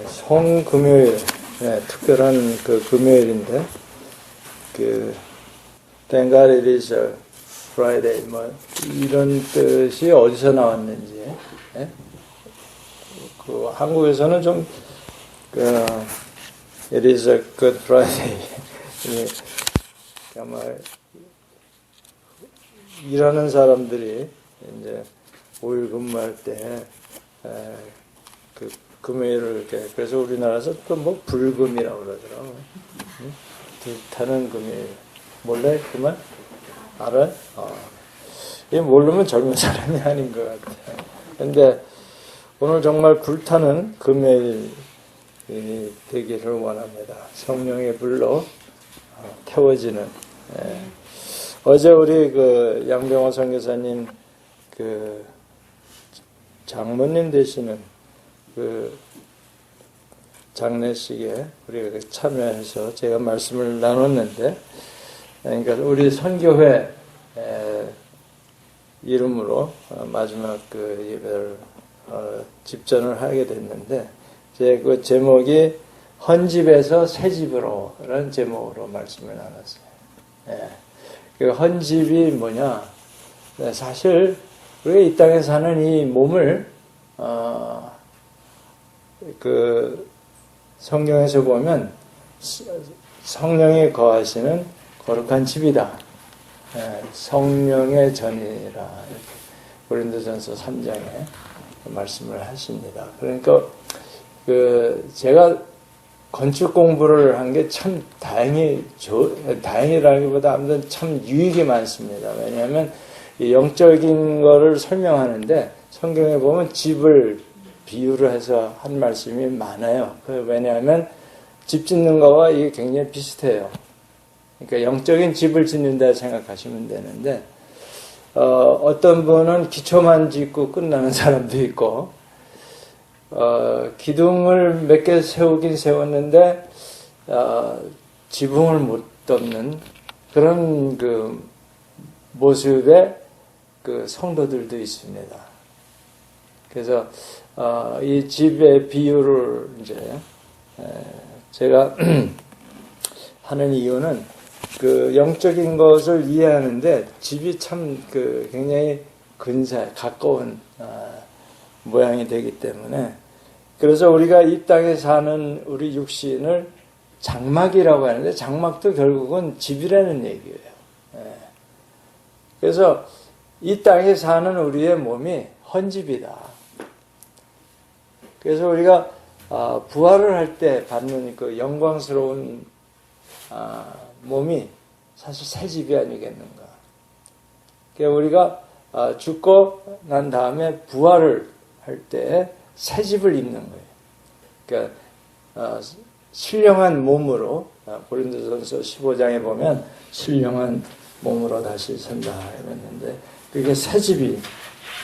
송금요일, 특별한 그 금요일인데, Thank God it is a Friday, 이런 뜻이 어디서 나왔는지, 한국에서는 좀, it is a good Friday. 아마, 일하는 사람들이 이제 5일 근무할 때, 금요일을 이렇게, 그래서 우리나라에서 또 불금이라고 그러더라고요. 불타는 금요일. 몰래? 그만? 알아요? 이게 모르면 젊은 사람이 아닌 것 같아요. 근데 오늘 정말 불타는 금요일이 되기를 원합니다. 성령의 불로 태워지는. 어제 우리 양병호 선교사님 장모님 되시는 장례식에 우리가 참여해서 제가 말씀을 나눴는데, 그러니까 우리 선교회 이름으로 마지막 예배를 집전을 하게 됐는데, 제 그 제목이 헌집에서 새집으로라는 제목으로 말씀을 나눴어요. 그 헌집이 뭐냐? 사실 우리가 이 땅에 사는 이 몸을 성경에서 보면 성령이 거하시는 거룩한 집이다. 성령의 전이라 고린도전서 3장에 말씀을 하십니다. 그러니까 제가 건축 공부를 한 게 참 다행이라기보다 아무튼 참 유익이 많습니다. 왜냐하면 영적인 거를 설명하는데 성경에 보면 집을 비유를 해서 한 말씀이 많아요. 왜냐하면 집 짓는 거와 이게 굉장히 비슷해요. 그러니까 영적인 집을 짓는다 생각하시면 되는데, 어떤 분은 기초만 짓고 끝나는 사람도 있고, 기둥을 몇 개 세우긴 세웠는데, 지붕을 못 덮는 그런 모습의 성도들도 있습니다. 그래서, 이 집의 비유를 이제, 제가 하는 이유는 영적인 것을 이해하는데 집이 참 굉장히 가까운 모양이 되기 때문에, 그래서 우리가 이 땅에 사는 우리 육신을 장막이라고 하는데 장막도 결국은 집이라는 얘기예요. 그래서 이 땅에 사는 우리의 몸이 헌집이다. 그래서 우리가 부활을 할 때 받는 영광스러운 몸이 사실 새 집이 아니겠는가. 그러니까 우리가 죽고 난 다음에 부활을 할 때 새 집을 입는 거예요. 그러니까 신령한 몸으로, 고린도전서 15장에 보면 신령한 몸으로 다시 선다 했는데 그게 새 집이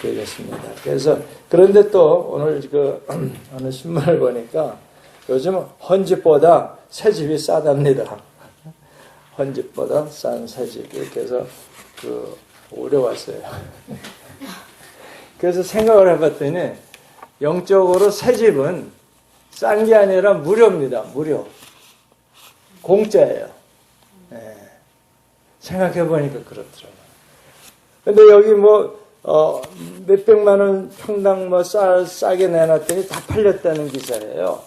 되겠습니다. 그래서 그런데 또 오늘 어느 신문을 보니까 요즘 헌집보다 새 집이 싸답니다. 헌집보다 싼 새 집. 이렇게 해서 어려웠어요. 그래서 생각을 해봤더니 영적으로 새 집은 싼 게 아니라 무료입니다. 무료. 공짜예요. 생각해보니까 그렇더라고요. 근데 여기 몇백만 원 평당 싸게 내놨더니 다 팔렸다는 기사예요.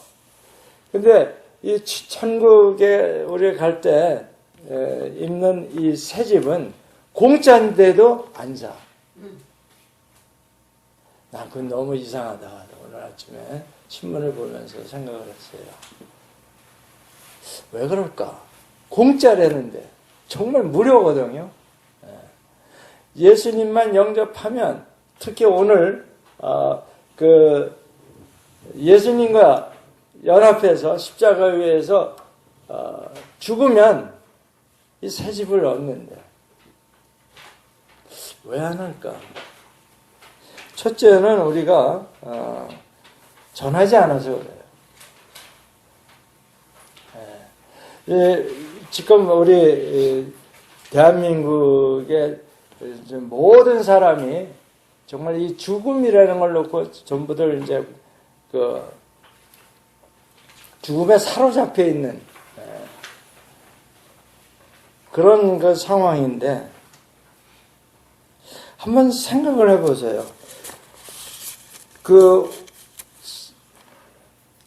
근데 이 천국에 우리가 갈 때 입는 이 새 집은 공짜인데도 안 사. 난 그건 너무 이상하다. 오늘 아침에 신문을 보면서 생각을 했어요. 왜 그럴까? 공짜라는데 정말 무료거든요. 예수님만 영접하면, 특히 오늘 예수님과 연합해서 십자가 위에서 죽으면 이 새 집을 얻는데 왜 안 할까? 첫째는 우리가 전하지 않아서 그래요. 지금 우리 대한민국의 모든 사람이 정말 이 죽음이라는 걸 놓고 전부들 이제 죽음에 사로잡혀 있는 그런 그 상황인데 한번 생각을 해보세요.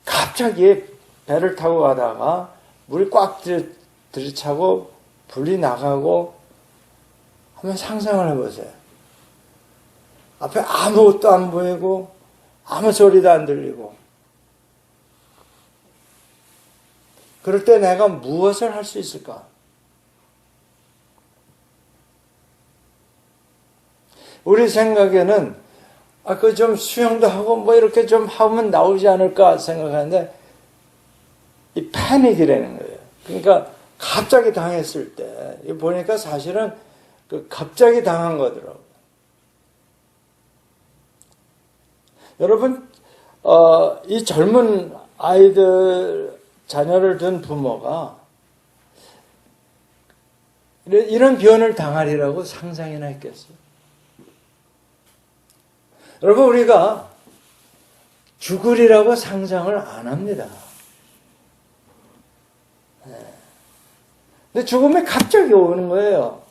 갑자기 배를 타고 가다가 물이 꽉 들이차고 불이 나가고 한번 상상을 해보세요. 앞에 아무것도 안 보이고 아무 소리도 안 들리고 그럴 때 내가 무엇을 할 수 있을까? 우리 생각에는 그 좀 수영도 하고 뭐 이렇게 좀 하면 나오지 않을까 생각하는데 이 패닉이라는 거예요. 그러니까 갑자기 당했을 때 보니까 사실은 갑자기 당한 거더라고요. 여러분 이 젊은 아이들 자녀를 둔 부모가 이런 변을 당하리라고 상상이나 했겠어요. 여러분 우리가 죽으리라고 상상을 안 합니다. 근데 죽음이 갑자기 오는 거예요.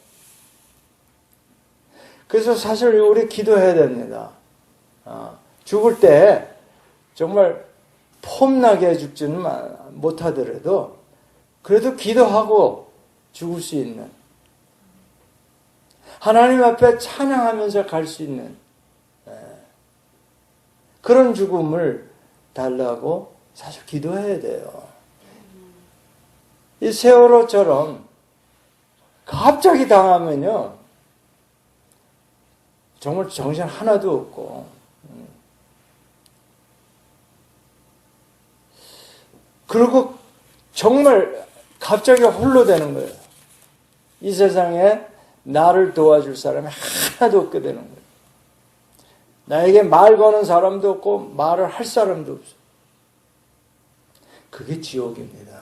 그래서 사실 우리 기도해야 됩니다. 죽을 때 정말 폼나게 죽지는 못하더라도 그래도 기도하고 죽을 수 있는 하나님 앞에 찬양하면서 갈 수 있는 그런 죽음을 달라고 사실 기도해야 돼요. 이 세월호처럼 갑자기 당하면요 정말 정신 하나도 없고 그리고 정말 갑자기 홀로 되는 거예요. 이 세상에 나를 도와줄 사람이 하나도 없게 되는 거예요. 나에게 말 거는 사람도 없고 말을 할 사람도 없어. 그게 지옥입니다.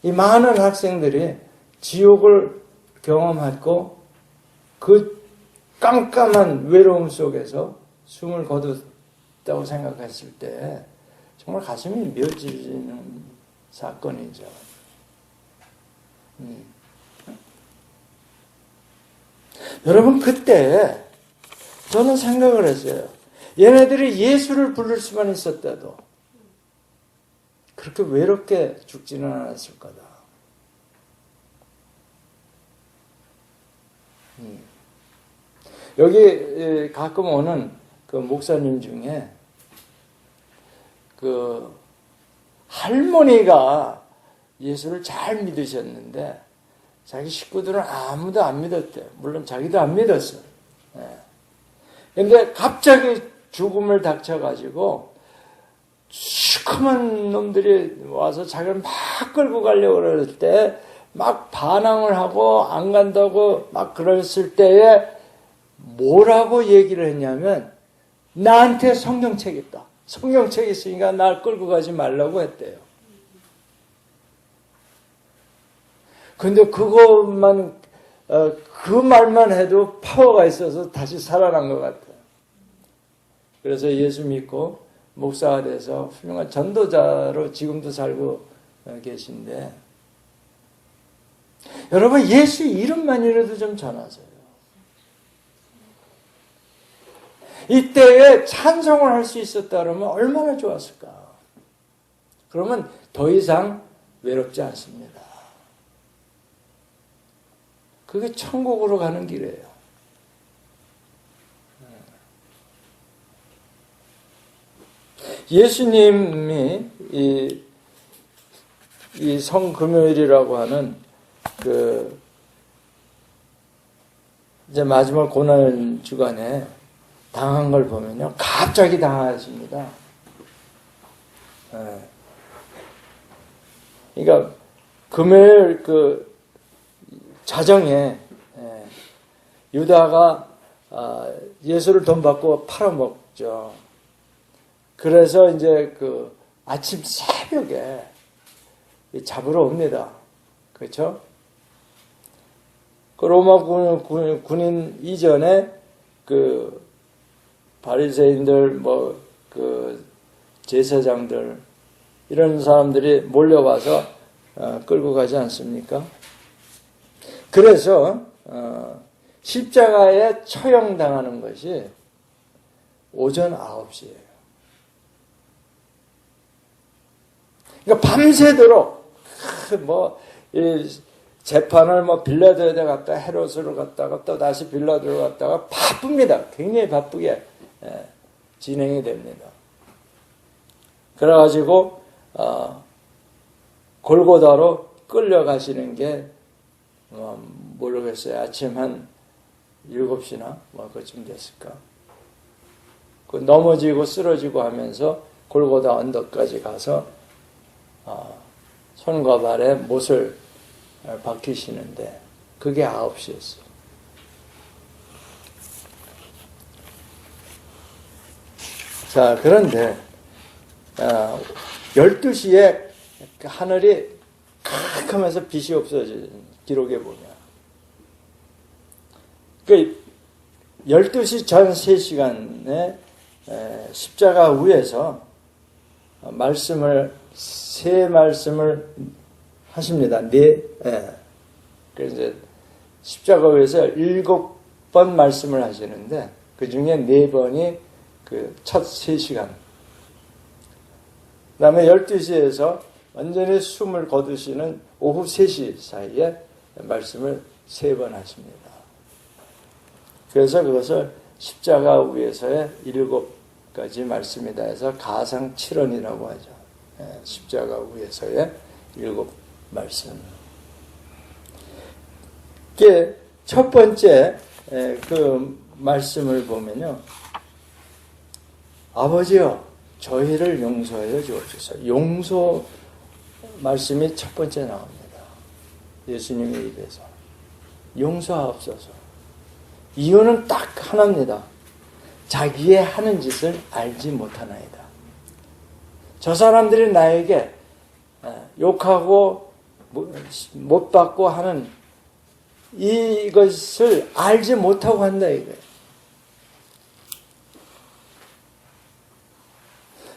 이 많은 학생들이 지옥을 경험했고 그 깜깜한 외로움 속에서 숨을 거뒀다고 생각했을 때 정말 가슴이 미어지는 사건이죠. 여러분 그때 저는 생각을 했어요. 얘네들이 예수를 부를 수만 있었다도 그렇게 외롭게 죽지는 않았을 거다. 여기 가끔 오는 그 목사님 중에 그 할머니가 예수를 잘 믿으셨는데 자기 식구들은 아무도 안 믿었대요. 물론 자기도 안 믿었어요. 그런데 갑자기 죽음을 닥쳐가지고 시커먼 놈들이 와서 자기를 막 끌고 가려고 그럴 때 막 반항을 하고 안 간다고 막 그랬을 때에 뭐라고 얘기를 했냐면 나한테 성경책 있다. 성경책 있으니까 날 끌고 가지 말라고 했대요. 근데 그것만 그 말만 해도 파워가 있어서 다시 살아난 것 같아요. 그래서 예수 믿고 목사가 돼서 훌륭한 전도자로 지금도 살고 계신데 여러분 예수 이름만이라도 좀 전하세요. 이때에 찬송을 할 수 있었다 그러면 얼마나 좋았을까. 그러면 더 이상 외롭지 않습니다. 그게 천국으로 가는 길이에요. 예수님이 이 성금요일이라고 하는 이제 마지막 고난 주간에 당한 걸 보면요. 갑자기 당하십니다. 그러니까 금요일 자정에 유다가 예수를 돈 받고 팔아먹죠. 그래서 이제 아침 새벽에 잡으러 옵니다. 그렇죠? 그 로마 군인 이전에 바리새인들 제사장들 이런 사람들이 몰려와서 끌고 가지 않습니까? 그래서 십자가에 처형당하는 것이 오전 9시예요. 그러니까 밤새도록 재판을 빌라도에 갔다 헤롯으로 갔다가 또 다시 빌라도로 갔다가 바쁩니다. 굉장히 바쁘게 진행이 됩니다. 그래가지고 골고다로 끌려가시는 게 모르겠어요. 아침 한 7시나 그쯤 됐을까. 넘어지고 쓰러지고 하면서 골고다 언덕까지 가서 손과 발에 못을 박히시는데 그게 9시였어요. 자, 그런데 12시에 하늘이 캄캄해서 빛이 없어진 기록에 보면 그 12시 전 3시간에 십자가 위에서 세 말씀을 하십니다. 그래서 이제 십자가 위에서 7번 말씀을 하시는데 그 중에 4번이 그 첫 3시간. 그 다음에 12시에서 완전히 숨을 거두시는 오후 3시 사이에 말씀을 3번 하십니다. 그래서 그것을 십자가 위에서의 7가지 말씀이다 해서 가상 7언이라고 하죠. 십자가 위에서의 7 말씀. 첫 번째 그 말씀을 보면요. 아버지여 저희를 용서하여 주옵소서. 용서 말씀이 첫 번째 나옵니다. 예수님의 입에서. 용서하옵소서. 이유는 딱 하나입니다. 자기의 하는 짓을 알지 못하나이다. 저 사람들이 나에게 욕하고 못 받고 하는 이것을 알지 못하고 한다 이거예요.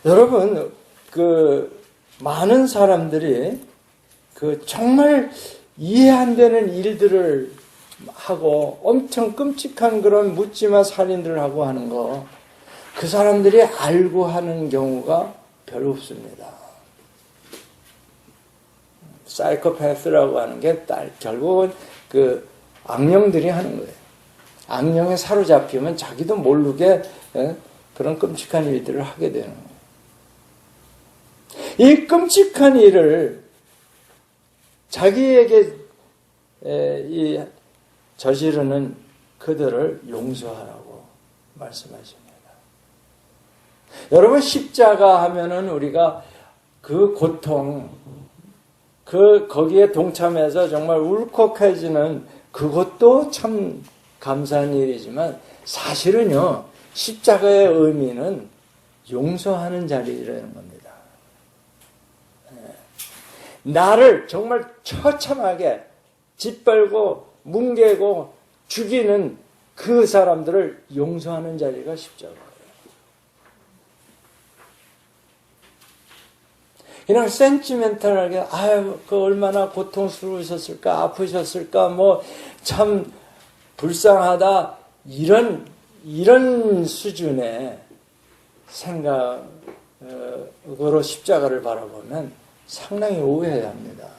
여러분, 많은 사람들이 정말 이해 안 되는 일들을 하고 엄청 끔찍한 그런 묻지마 살인들을 하고 하는 거, 그 사람들이 알고 하는 경우가 별로 없습니다. 사이코패스라고 하는 게 결국은 악령들이 하는 거예요. 악령에 사로잡히면 자기도 모르게 그런 끔찍한 일들을 하게 되는 거예요. 이 끔찍한 일을 자기에게 저지르는 그들을 용서하라고 말씀하십니다. 여러분, 십자가 하면은 우리가 그 고통, 거기에 동참해서 정말 울컥해지는 그것도 참 감사한 일이지만 사실은요, 십자가의 의미는 용서하는 자리라는 겁니다. 나를 정말 처참하게 짓밟고 뭉개고 죽이는 그 사람들을 용서하는 자리가 십자가예요. 그냥 센티멘탈하게 그 얼마나 고통스러우셨을까, 아프셨을까, 참 불쌍하다 이런 수준의 생각으로 십자가를 바라보면 상당히 오해해야 합니다.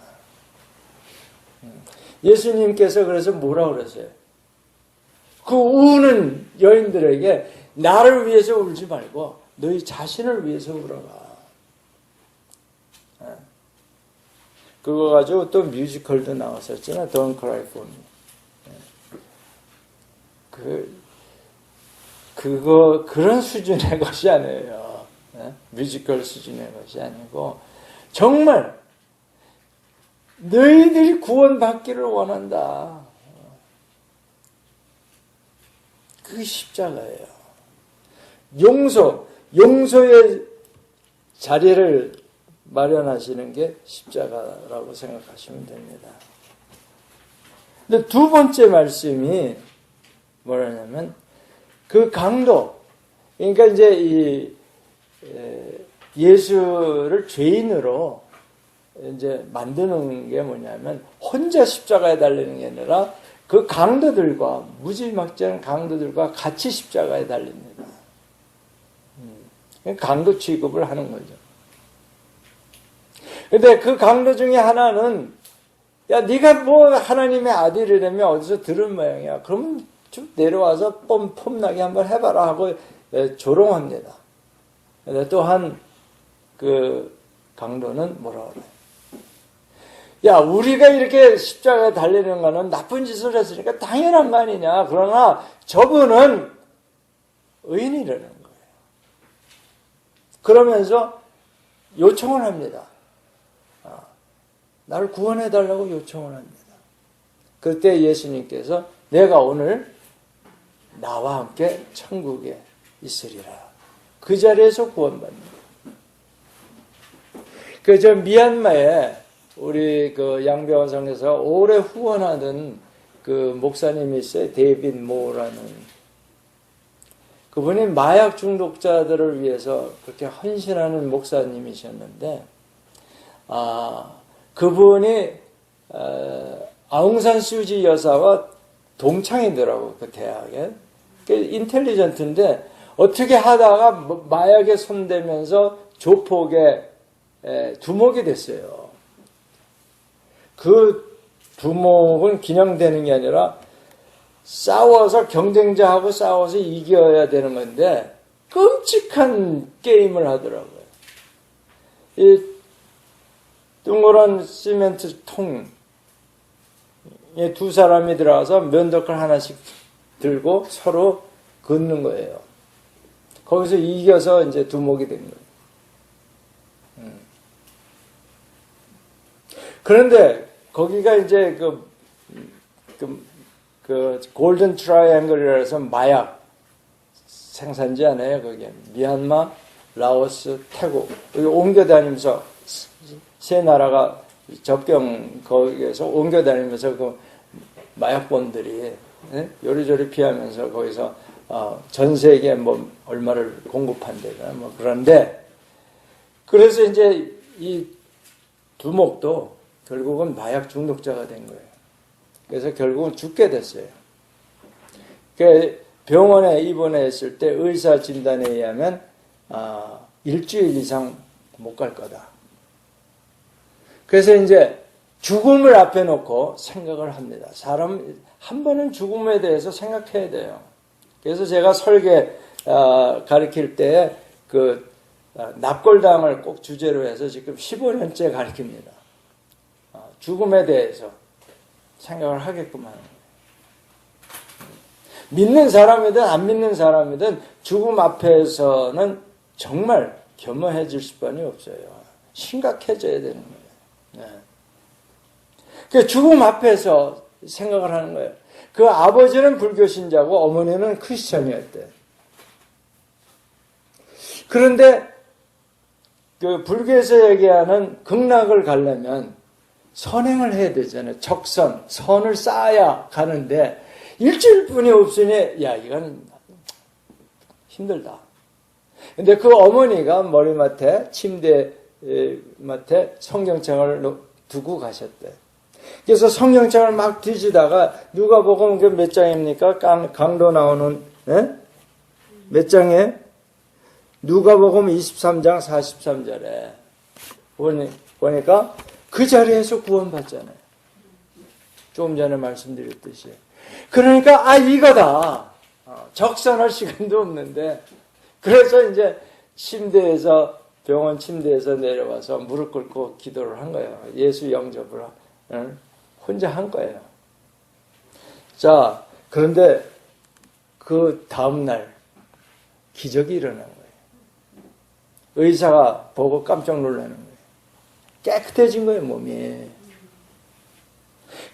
예수님께서 그래서 뭐라 그러세요? 그 우는 여인들에게 나를 위해서 울지 말고 너희 자신을 위해서 울어라. 그거 가지고 또 뮤지컬도 나왔었잖아요. Don't Cry For Me. 그런 수준의 것이 아니에요. 뮤지컬 수준의 것이 아니고 정말 너희들이 구원받기를 원한다. 그게 십자가예요. 용서의 자리를 마련하시는 게 십자가라고 생각하시면 됩니다. 근데 두 번째 말씀이 뭐라냐면 그 강도, 그러니까 이제 예수를 죄인으로 이제 만드는 게 뭐냐면 혼자 십자가에 달리는 게 아니라 그 강도들과 무지막지한 강도들과 같이 십자가에 달립니다. 강도 취급을 하는 거죠. 근데 그 강도 중에 하나는 야 네가 뭐 하나님의 아들이라면 어디서 들은 모양이야. 그러면 좀 내려와서 폼나게 한번 해봐라 하고 조롱합니다. 근데 또한 그 강도는 뭐라 그래요? 야, 우리가 이렇게 십자가에 달리는 거는 나쁜 짓을 했으니까 당연한 거 아니냐. 그러나 저분은 의인이라는 거예요. 그러면서 요청을 합니다. 나를 구원해달라고 요청을 합니다. 그때 예수님께서 내가 오늘 나와 함께 천국에 있으리라. 그 자리에서 구원받는다. 저 미얀마에 우리 그 양병원성에서 오래 후원하던 그 목사님이 있어요. 데이빗 모라는. 그분이 마약 중독자들을 위해서 그렇게 헌신하는 목사님이셨는데, 그분이 아웅산 수지 여사와 동창이더라고, 그 대학에. 인텔리전트인데 어떻게 하다가 마약에 손대면서 조폭에 두목이 됐어요. 그 두목은 기념되는 게 아니라 싸워서 경쟁자하고 싸워서 이겨야 되는 건데 끔찍한 게임을 하더라고요. 이 둥그런 시멘트 통에 두 사람이 들어가서 면도칼 하나씩 들고 서로 긋는 거예요. 거기서 이겨서 이제 두목이 된 거예요. 그런데 거기가 이제 그 골든 트라이앵글이라서 해서 마약 생산지 않아요. 거기에 미얀마, 라오스, 태국 여기 옮겨 다니면서 세 나라가 접경 거기에서 옮겨 다니면서 그 마약범들이 요리조리 피하면서 거기서 전 세계에 뭐 얼마를 공급한대나 뭐 그런데 그래서 이제 이 두목도 결국은 마약 중독자가 된 거예요. 그래서 결국은 죽게 됐어요. 병원에 입원했을 때 의사 진단에 의하면 일주일 이상 못 갈 거다. 그래서 이제 죽음을 앞에 놓고 생각을 합니다. 사람 한 번은 죽음에 대해서 생각해야 돼요. 그래서 제가 설계 가르칠 때 그 납골당을 꼭 주제로 해서 지금 15년째 가르칩니다. 죽음에 대해서 생각을 하게끔 하는 거예요. 믿는 사람이든 안 믿는 사람이든 죽음 앞에서는 정말 겸허해질 수밖에 없어요. 심각해져야 되는 거예요. 그 죽음 앞에서 생각을 하는 거예요. 그 아버지는 불교 신자고 어머니는 크리스천이었대. 그런데 그 불교에서 얘기하는 극락을 가려면 선행을 해야 되잖아요. 적선, 선을 쌓아야 가는데 일주일뿐이 없으니 야 이건 힘들다. 근데 그 어머니가 머리맡에 침대맡에 성경책을 두고 가셨대. 그래서 성경책을 막 뒤지다가 누가복음 그 몇 장입니까? 강도 나오는 몇 장에? 누가복음 23장 43절에 보니까 그 자리에서 구원받잖아요. 조금 전에 말씀드렸듯이. 그러니까 이거다. 적선할 시간도 없는데 그래서 이제 병원 침대에서 내려와서 무릎 꿇고 기도를 한 거예요. 예수 영접을 혼자 한 거예요. 자, 그런데 그 다음날 기적이 일어난 거예요. 의사가 보고 깜짝 놀라는 거예요. 깨끗해진 거예요, 몸이.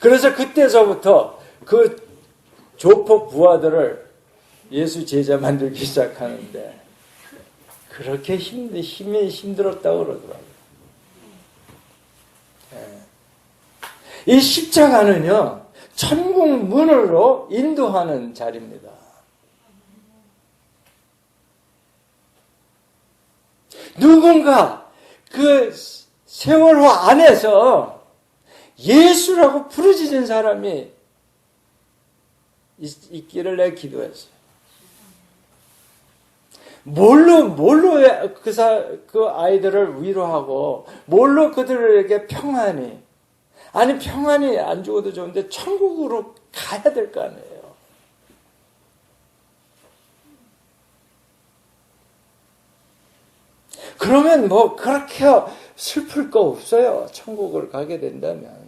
그래서 그때서부터 그 조폭 부하들을 예수 제자 만들기 시작하는데 그렇게 힘이 힘들었다고 그러더라고요. 이 십자가는요, 천국 문으로 인도하는 자리입니다. 누군가 그 세월호 안에서 예수라고 부르짖은 사람이 있기를 내가 기도했어요. 뭘로 그 아이들을 위로하고, 뭘로 그들에게 평안이, 아니, 평안이 안 죽어도 좋은데, 천국으로 가야 될 거 아니에요. 그러면 뭐, 그렇게 슬플 거 없어요. 천국을 가게 된다면.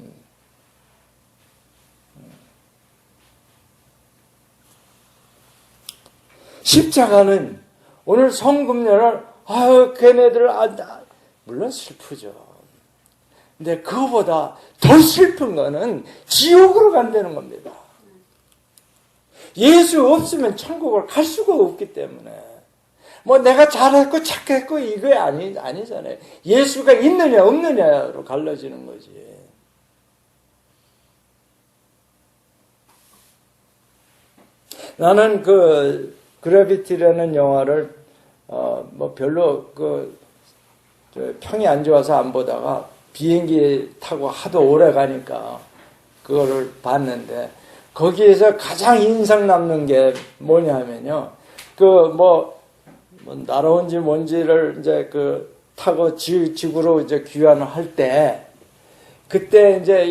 십자가는 오늘 성금년을 걔네들 물론 슬프죠. 근데 그거보다 더 슬픈 거는 지옥으로 간다는 겁니다. 예수 없으면 천국을 갈 수가 없기 때문에 뭐 내가 잘했고 착했고 이거 아니잖아요. 예수가 있느냐 없느냐로 갈라지는 거지. 나는 그래비티라는 영화를 뭐 별로 평이 안 좋아서 안 보다가 비행기 타고 하도 오래 가니까 그거를 봤는데, 거기에서 가장 인상 남는 게 뭐냐면요, 날아온지 뭔지를 이제 타고 지구로 이제 귀환을 할 때, 그때 이제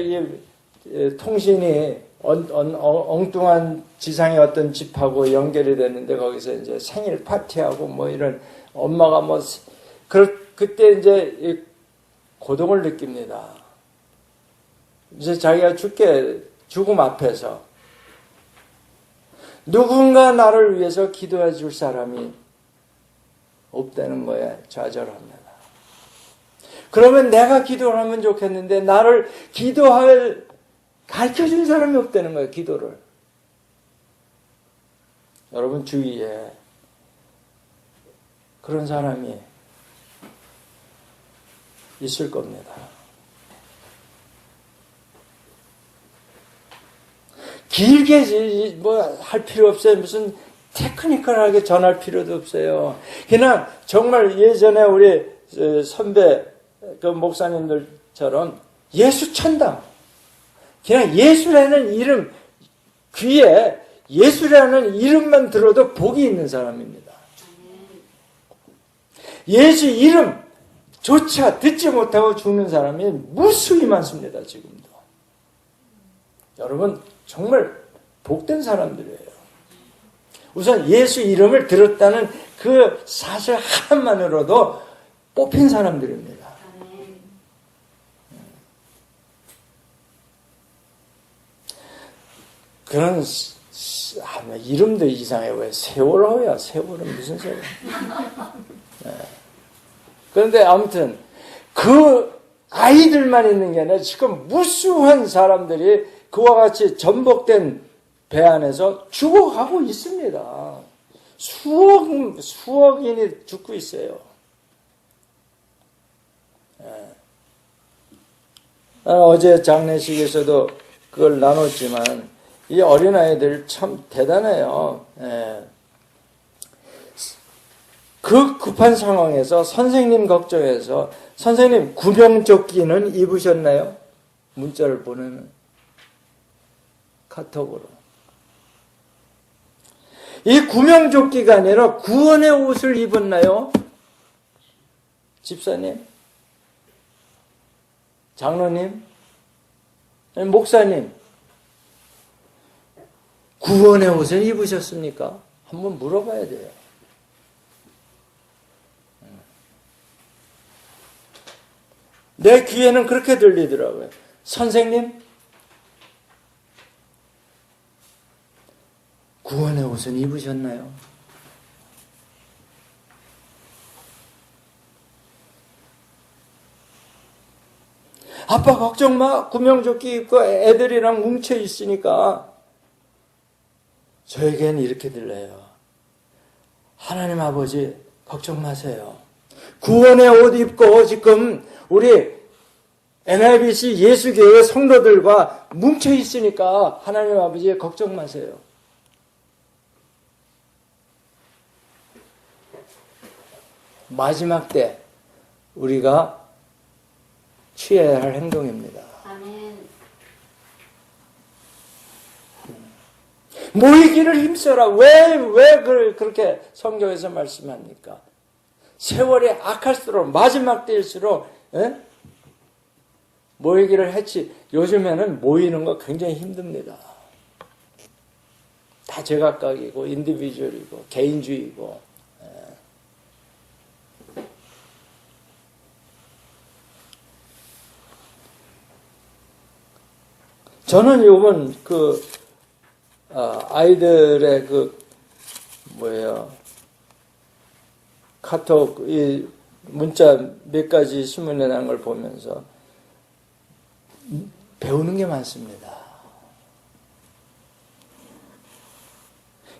이 통신이 엉뚱한 지상의 어떤 집하고 연결이 됐는데, 거기서 이제 생일 파티하고 뭐 이런, 엄마가 그때 이제 고통을 느낍니다. 이제 자기가 죽음 앞에서 누군가 나를 위해서 기도해 줄 사람이 없다는 거에 좌절합니다. 그러면 내가 기도를 하면 좋겠는데, 나를 가르쳐 준 사람이 없다는 거예요, 기도를. 여러분 주위에 그런 사람이 있을 겁니다. 길게 할 필요 없어요. 무슨 테크니컬하게 전할 필요도 없어요. 그냥 정말 예전에 우리 선배 목사님들처럼 예수 천당, 그냥 예수라는 이름, 귀에 예수라는 이름만 들어도 복이 있는 사람입니다. 예수 이름조차 듣지 못하고 죽는 사람이 무수히 많습니다, 지금도. 여러분, 정말 복된 사람들이에요. 우선 예수 이름을 들었다는 그 사실 하나만으로도 뽑힌 사람들입니다. 그런 이름도 이상해. 왜 세월호야? 세월은 무슨 세월? 네. 그런데 아무튼 그 아이들만 있는 게 아니라 지금 무수한 사람들이 그와 같이 전복된 배 안에서 죽어가고 있습니다. 수억인이 죽고 있어요. 네. 나는 어제 장례식에서도 그걸 나눴지만, 이 어린아이들 참 대단해요. 예. 그 급한 상황에서 선생님 걱정해서, 선생님 구명조끼는 입으셨나요? 문자를 보내는 카톡으로. 이 구명조끼가 아니라 구원의 옷을 입었나요? 집사님? 장로님? 목사님? 구원의 옷을 입으셨습니까? 한번 물어봐야 돼요. 내 귀에는 그렇게 들리더라고요. 선생님, 구원의 옷은 입으셨나요? 아빠 걱정 마. 구명조끼 입고 애들이랑 뭉쳐 있으니까. 저에겐 이렇게 들려요. 하나님 아버지 걱정 마세요. 구원의 옷 입고 지금 우리 NIBC 예수교회 성도들과 뭉쳐 있으니까 하나님 아버지 걱정 마세요. 마지막 때 우리가 취해야 할 행동입니다. 아멘. 모이기를 힘써라. 왜 그렇게 성경에서 말씀합니까? 세월이 악할수록 마지막 때일수록 모이기를 했지. 요즘에는 모이는 거 굉장히 힘듭니다. 다 제각각이고 인디비주얼이고 개인주의고. 저는 요번 아이들의 카톡, 이 문자 몇 가지 신문에 난 걸 보면서 배우는 게 많습니다.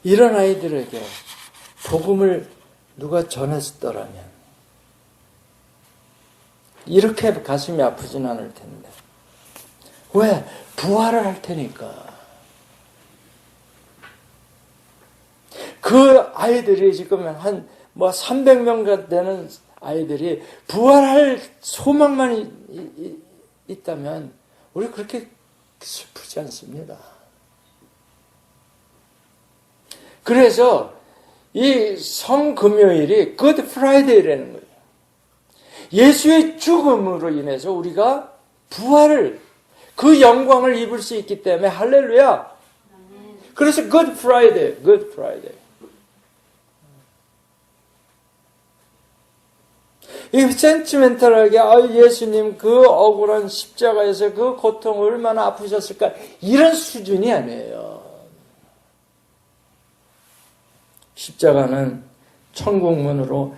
이런 아이들에게 복음을 누가 전했더라면 이렇게 가슴이 아프진 않을 텐데. 왜? 부활을 할 테니까. 그 아이들이 지금 한 300명 되는 아이들이 부활할 소망만 있다면 우리 그렇게 슬프지 않습니다. 그래서 이 성금요일이 굿 프라이데이라는 거예요. 예수의 죽음으로 인해서 우리가 부활을, 그 영광을 입을 수 있기 때문에 할렐루야. 그래서 굿 프라이데이, 굿 프라이데이. 이 센티멘탈하게 예수님 그 억울한 십자가에서 그 고통 얼마나 아프셨을까, 이런 수준이 아니에요. 십자가는 천국문으로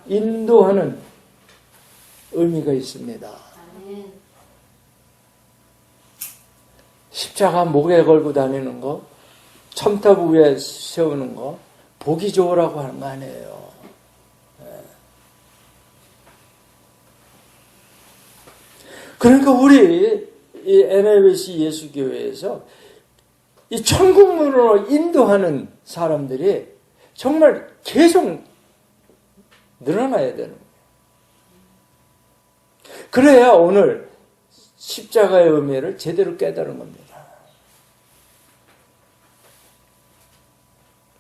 인도하는 의미가 있습니다. 십자가 목에 걸고 다니는 거, 첨탑 위에 세우는 거, 보기 좋으라고 하는 거 아니에요. 그러니까 우리 이 NLBC 예수교회에서 이 천국문으로 인도하는 사람들이 정말 계속 늘어나야 되는 거예요. 그래야 오늘 십자가의 의미를 제대로 깨달은 겁니다.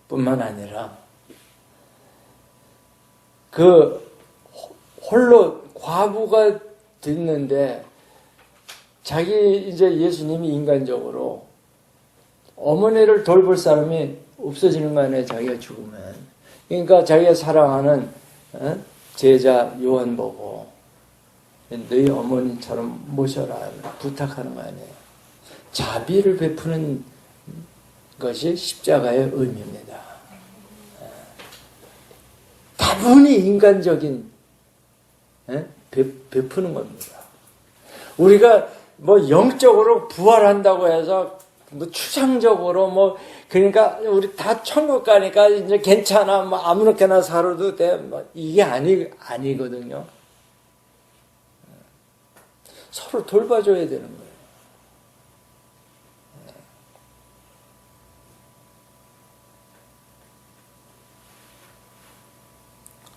뿐만 아니라 홀로 과부가 됐는데 자기 이제 예수님이 인간적으로 어머니를 돌볼 사람이 없어지는 거 아니에요, 자기가 죽으면. 그러니까 자기가 사랑하는 제자 요한 보고 너희 어머니처럼 모셔라 부탁하는 거 아니에요. 자비를 베푸는 것이 십자가의 의미입니다. 다분히 인간적인 베푸는 겁니다. 우리가 영적으로 부활한다고 해서 추상적으로 그러니까 우리 다 천국 가니까 이제 괜찮아 아무렇게나 살아도 돼 이게 아니거든요. 서로 돌봐줘야 되는 거예요.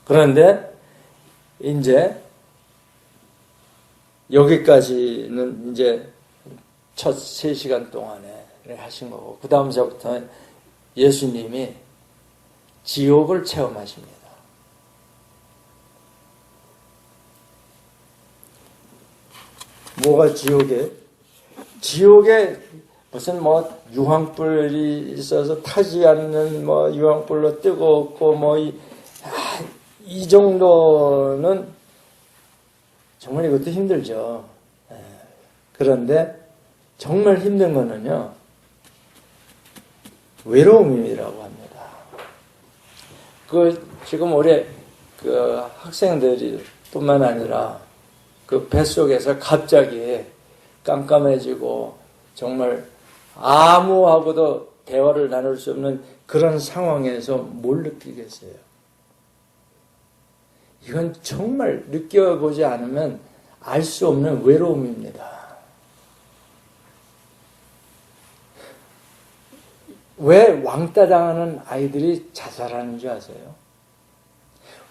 그런데 이제 여기까지는 이제 첫 3시간 동안에 하신 거고, 그 다음서부터 예수님이 지옥을 체험하십니다. 뭐가 지옥에? 지옥에 무슨 유황불이 있어서 타지 않는 유황불로 뜨겁고 이 정도는 정말 이것도 힘들죠. 그런데 정말 힘든 거는요, 외로움이라고 합니다. 지금 올해 학생들이 뿐만 아니라 뱃속에서 갑자기 깜깜해지고 정말 아무하고도 대화를 나눌 수 없는 그런 상황에서 뭘 느끼겠어요? 이건 정말 느껴보지 않으면 알 수 없는 외로움입니다. 왜 왕따 당하는 아이들이 자살하는 줄 아세요?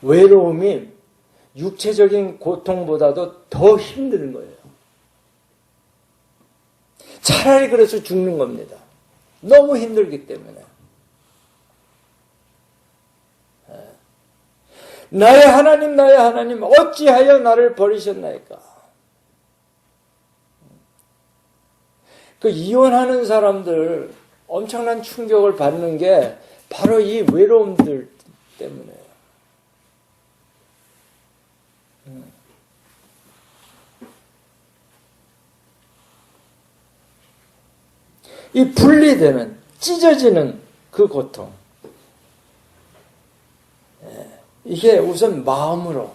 외로움이 육체적인 고통보다도 더 힘든 거예요. 차라리 그래서 죽는 겁니다. 너무 힘들기 때문에. 나의 하나님, 어찌하여 나를 버리셨나이까? 그 이혼하는 사람들 엄청난 충격을 받는 게 바로 이 외로움들 때문에요. 이 분리되는, 찢어지는 그 고통. 이게 우선 마음으로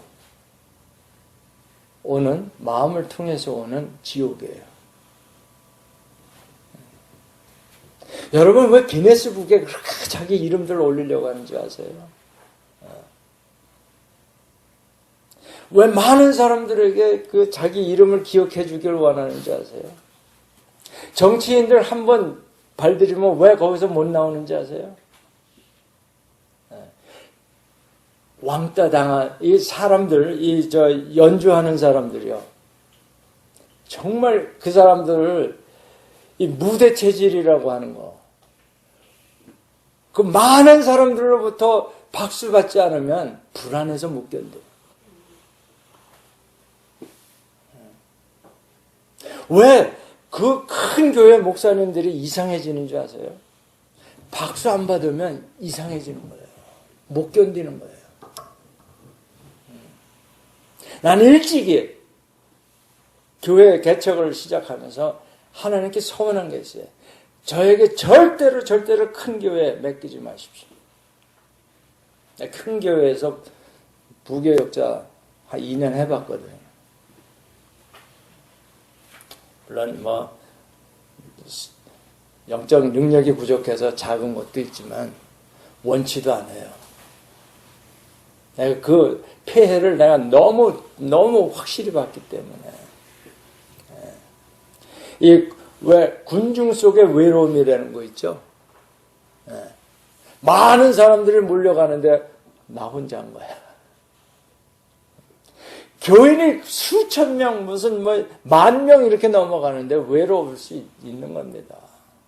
오는, 마음을 통해서 오는 지옥이에요. 여러분 왜 기네스북에 그렇게 자기 이름들을 올리려고 하는지 아세요? 왜 많은 사람들에게 그 자기 이름을 기억해 주기를 원하는지 아세요? 정치인들 한번 발들이면 왜 거기서 못 나오는지 아세요? 왕따 당한 이 사람들, 연주하는 사람들이요. 정말 그 사람들을 이 무대 체질이라고 하는 거. 그 많은 사람들로부터 박수 받지 않으면 불안해서 못 견뎌. 왜 그 큰 교회 목사님들이 이상해지는 줄 아세요? 박수 안 받으면 이상해지는 거예요. 못 견디는 거예요. 나는 일찍이 교회 개척을 시작하면서 하나님께 서원한 게 있어요. 저에게 절대로 큰 교회 맡기지 마십시오. 큰 교회에서 부교역자 한 2년 해봤거든요. 물론 영적 능력이 부족해서 작은 것도 있지만 원치도 않아요. 내가 그 폐해를 내가 너무 확실히 봤기 때문에. 왜 군중 속의 외로움이라는 거 있죠? 많은 사람들이 몰려가는데 나 혼자 한 거야. 교인이 수천 명, 무슨 10,000명 이렇게 넘어가는데 외로울 수 있는 겁니다.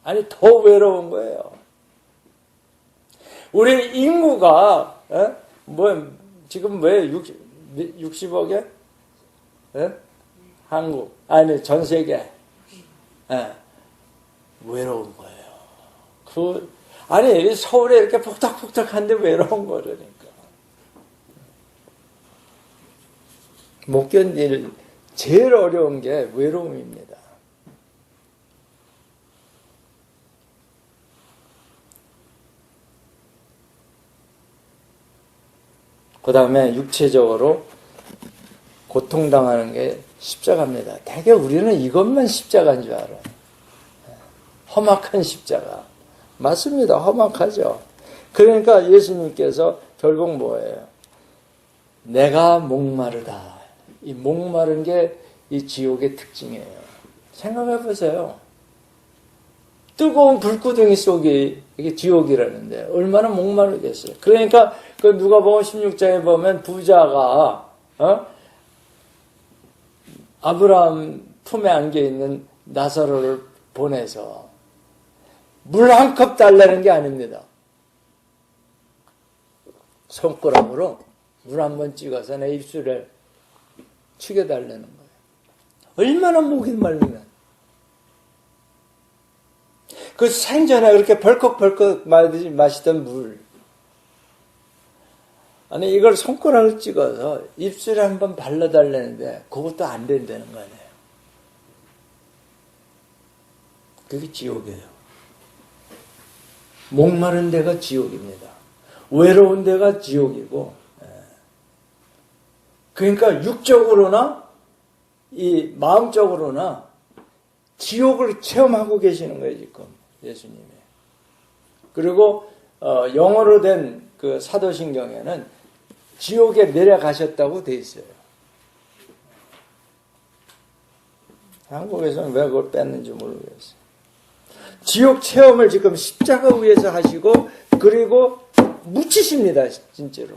아니, 더 외로운 거예요. 우리 인구가, 지금 왜 60억에? 한국, 아니, 전 세계. 외로운 거예요. 아니, 서울에 이렇게 폭닥폭닥한데 외로운 거라니까. 못 견딜 제일 어려운 게 외로움입니다. 그 다음에 육체적으로 고통당하는 게 십자가입니다. 대개 우리는 이것만 십자가인 줄 알아요. 험악한 십자가. 맞습니다. 험악하죠. 그러니까 예수님께서 결국 뭐예요? 내가 목마르다. 이 목마른 게 이 지옥의 특징이에요. 생각해 보세요. 뜨거운 불구덩이 속이 이게 지옥이라는데 얼마나 목마르겠어요. 그러니까 그 누가복음 16장에 보면 부자가 아브라함 품에 안겨 있는 나사로를 보내서 물 한 컵 달라는 게 아닙니다. 손가락으로 물 한 번 찍어서 내 입술에 치겨달라는 거예요. 얼마나 목이 말르면. 그 생전에 그렇게 벌컥벌컥 마시던 물. 아니, 이걸 손가락을 찍어서 입술에 한번 발라달라는데 그것도 안 된다는 거 아니에요. 그게 지옥이에요. 목마른 데가 지옥입니다. 외로운 데가 지옥이고, 그러니까 육적으로나 이 마음적으로나 지옥을 체험하고 계시는 거예요, 지금 예수님이. 그리고 영어로 된 그 사도신경에는 지옥에 내려가셨다고 돼 있어요. 한국에서는 왜 그걸 뺐는지 모르겠어요. 지옥 체험을 지금 십자가 위에서 하시고, 그리고 묻히십니다, 진짜로.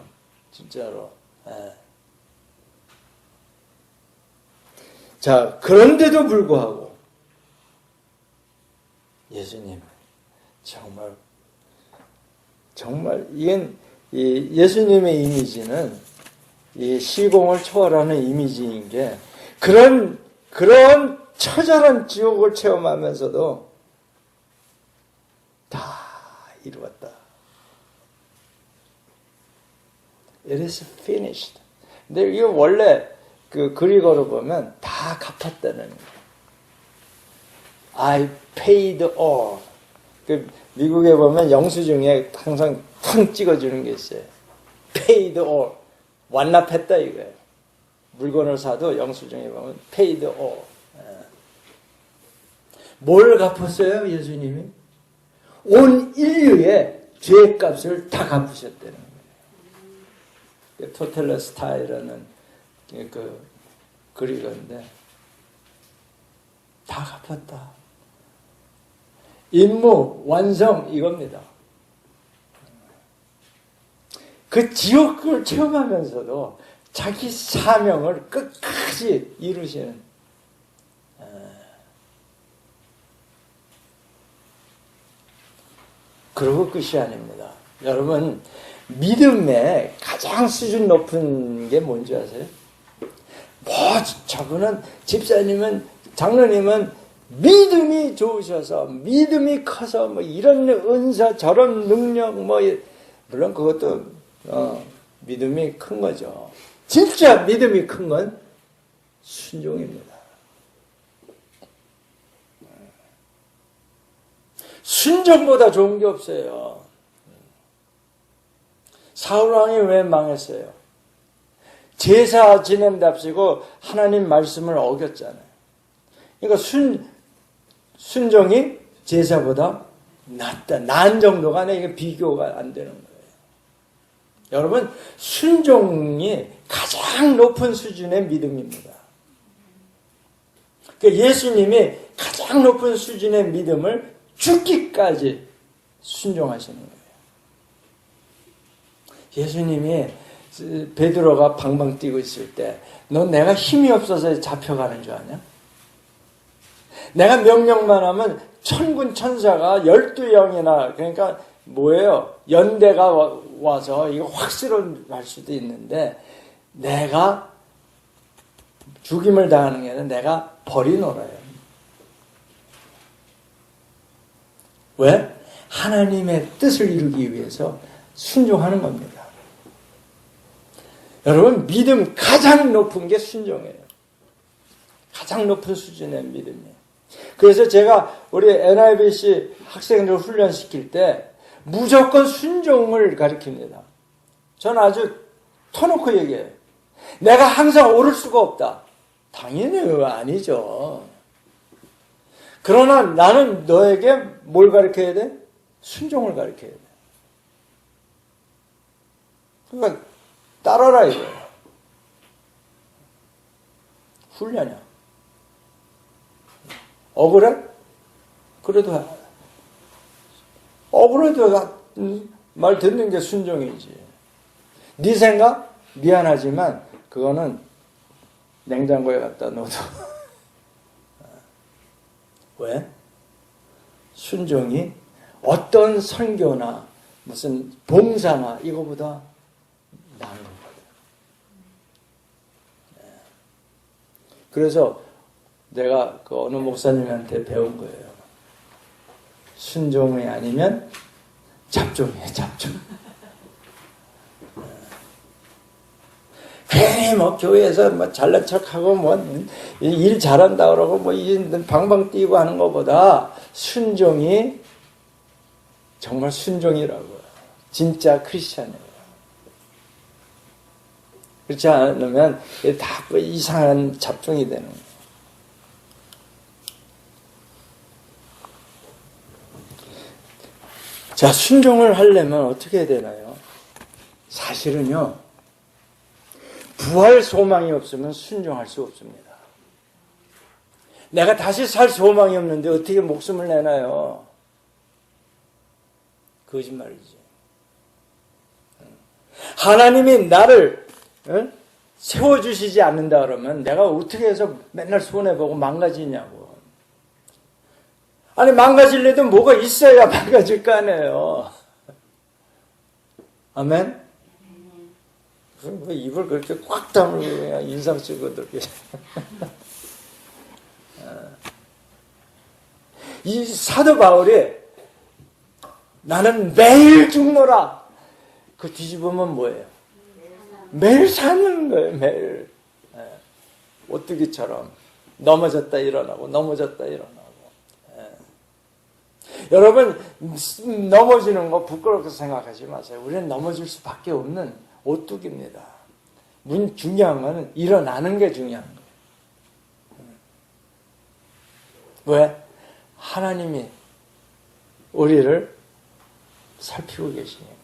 자, 그런데도 불구하고 예수님 정말 이건 이 예수님의 이미지는 이 시공을 초월하는 이미지인 게 그런 처절한 지옥을 체험하면서도 다 이루었다. It is finished. 근데 이게 원래 그 그리거로 보면 다 갚았다는 거예요. I paid all. 그 미국에 보면 영수증에 항상 탕 찍어주는 게 있어요. paid all. 완납했다 이거예요. 물건을 사도 영수증에 보면 paid all. 뭘 갚았어요, 예수님이? 온 인류의 죄값을 다 갚으셨다는 거예요. 토텔레스타이라는 그 그리거인데 다 갚았다. 임무 완성 이겁니다. 그 지옥을 체험하면서도 자기 사명을 끝까지 이루시는 그러고 끝이 아닙니다. 여러분 믿음의 가장 수준 높은 게 뭔지 아세요? 저분은 집사님은 장로님은 믿음이 좋으셔서 믿음이 커서 뭐 이런 은사 저런 능력 뭐 물론 그것도 믿음이 큰 거죠. 진짜 믿음이 큰 건 순종입니다. 순종보다 좋은 게 없어요. 사울왕이 왜 망했어요? 제사 지낸답시고 하나님 말씀을 어겼잖아요. 그러니까 순종이 제사보다 낫다. 나은 정도가 아니라 이게 비교가 안 되는 거예요. 여러분 순종이 가장 높은 수준의 믿음입니다. 그러니까 예수님이 가장 높은 수준의 믿음을 죽기까지 순종하시는 거예요. 예수님이 베드로가 방방 뛰고 있을 때 너 내가 힘이 없어서 잡혀가는 줄 아냐? 내가 명령만 하면 천군 천사가 12영이나 그러니까 뭐예요? 연대가 와서 이거 확실할 수도 있는데 내가 죽임을 당하는 게 아니라 내가 버리노라요. 왜? 하나님의 뜻을 이루기 위해서 순종하는 겁니다. 여러분 믿음 가장 높은 게 순종이에요. 가장 높은 수준의 믿음이에요. 그래서 제가 우리 NIBC 학생들 훈련시킬 때 무조건 순종을 가르칩니다. 저는 아주 터놓고 얘기해요. 내가 항상 옳을 수가 없다. 당연히 아니죠. 그러나 나는 너에게 뭘 가르쳐야 돼? 순종을 가르쳐야 돼. 그러니까 따라라 이거예요. 훈련이야. 억울해? 그래도 억울해도 말 듣는 게 순종이지. 네 생각? 미안하지만 그거는 냉장고에 갖다 넣어도 왜? 순종이 어떤 선교나 무슨 봉사나 이거보다 나은 거거든. 그래서 내가 그 어느 목사님한테 배운 거예요. 순종이 아니면 잡종이에요, 잡종. 괜히 뭐 교회에서 뭐 잘난 척하고 뭐 일 잘한다 그러고 뭐 방방 뛰고 하는 것보다 순종이 정말 순종이라고요. 진짜 크리스찬이에요. 그렇지 않으면 다 이상한 잡종이 되는 거예요. 자, 순종을 하려면 어떻게 해야 되나요? 사실은요, 부활 소망이 없으면 순종할 수 없습니다. 내가 다시 살 소망이 없는데 어떻게 목숨을 내나요? 거짓말이지. 하나님이 나를 세워주시지 않는다 그러면 내가 어떻게 해서 맨날 손해보고 망가지냐고. 아니, 망가질래도 뭐가 있어야 망가질 거 아니에요. 아멘? 무슨 입을 그렇게 꽉 다물고 그냥 인상 쓰고 그렇게. 이 사도 바울이 나는 매일 죽노라. 그 뒤집으면 뭐예요? 매일 사는 거예요, 매일. 오뚜기처럼 넘어졌다 일어나고 넘어졌다 일어나고. 여러분, 넘어지는 거 부끄럽게 생각하지 마세요. 우리는 넘어질 수밖에 없는 오뚜기입니다. 중요한 거는 일어나는 게 중요한 거예요. 왜? 하나님이 우리를 살피고 계시니까.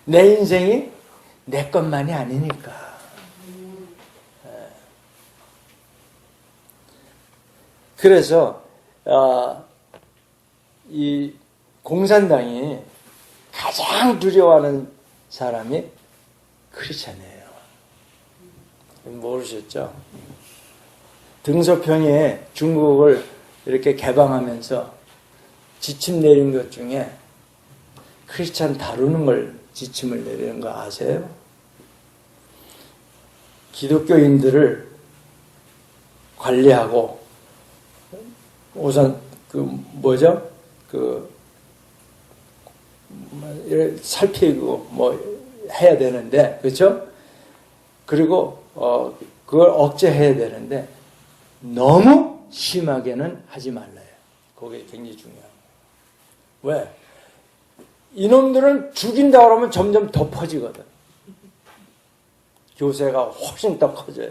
내 인생이 내 것만이 아니니까. 그래서 이 공산당이 가장 두려워하는 사람이 크리스찬이에요. 모르셨죠? 등소평이 중국을 이렇게 개방하면서 지침 내린 것 중에 크리스찬 다루는 걸 지침을 내리는 거 아세요? 기독교인들을 관리하고 우선 살피고 해야 되는데, 그렇죠? 그리고 그걸 억제해야 되는데 너무 심하게는 하지 말라요. 그게 굉장히 중요한 거예요. 왜? 이놈들은 죽인다 그러면 점점 더 퍼지거든. 교세가 훨씬 더 커져요.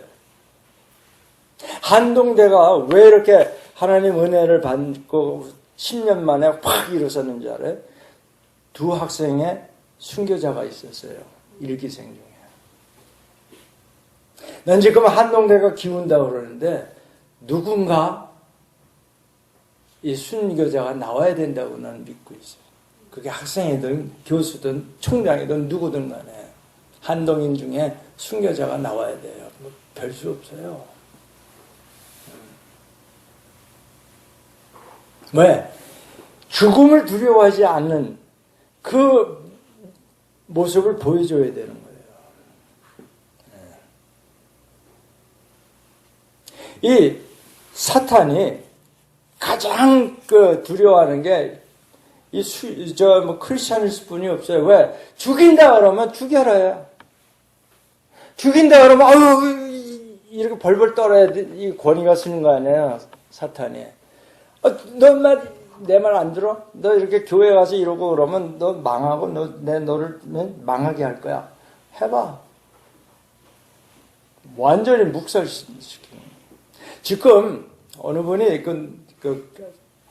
한동대가 왜 이렇게 하나님 은혜를 받고 10년 만에 확 일어섰는지 알아요? 두 학생의 순교자가 있었어요. 일기생 중에. 난 지금 한동대가 기운다고 그러는데 누군가 이 순교자가 나와야 된다고 나는 믿고 있어요. 그게 학생이든 교수든 총장이든 누구든 간에 한동인 중에 순교자가 나와야 돼요. 별 수 없어요. 왜? 죽음을 두려워하지 않는 그 모습을 보여줘야 되는 거예요. 이 사탄이 가장 두려워하는 게 크리스천일 뿐이 없어요. 왜? 죽인다 그러면 죽여라요. 죽인다 그러면 이렇게 벌벌 떨어야 이 권위가 쓰는 거 아니에요, 사탄이. 너 내 말 안 들어? 너 이렇게 교회 가서 이러고 그러면 너 망하고 너를 망하게 할 거야. 해봐. 완전히 묵살시키는. 지금 어느 분이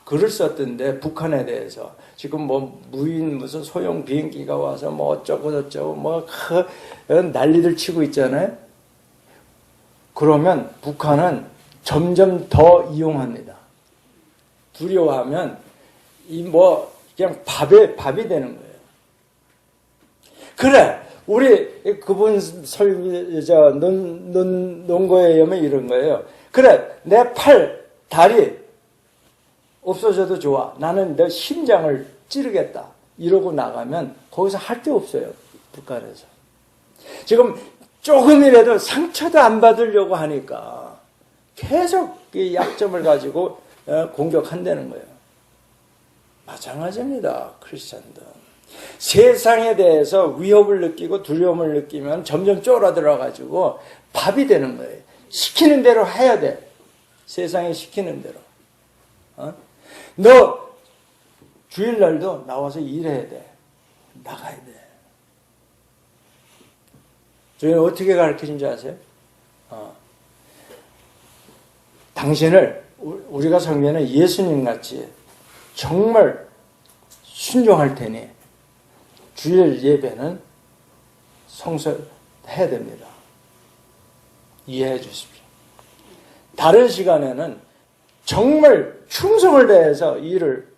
글을 썼던데 북한에 대해서 지금 무인 무슨 소형 비행기가 와서 어쩌고 저쩌고 난리들 치고 있잖아요. 그러면 북한은 점점 더 이용합니다. 두려워하면 그냥 밥이 되는 거예요. 그래, 우리 그분 논거에 의하면 이런 거예요. 그래, 내 팔, 다리 없어져도 좋아. 나는 내 심장을 찌르겠다. 이러고 나가면 거기서 할 데 없어요. 북한에서. 지금 조금이라도 상처도 안 받으려고 하니까 계속 이 약점을 가지고 공격한다는 거예요. 마찬가지입니다. 크리스찬들. 세상에 대해서 위협을 느끼고 두려움을 느끼면 점점 쫄아들어가지고 밥이 되는 거예요. 시키는 대로 해야 돼. 세상이 시키는 대로. 너 주일날도 나와서 일해야 돼. 나가야 돼. 저희는 어떻게 가르치는 줄 아세요? 당신을 우리가 성경에는 예수님같이 정말 순종할 테니 주일 예배는 성수해야 됩니다. 이해해 주십시오. 다른 시간에는 정말 충성을 다해서 일을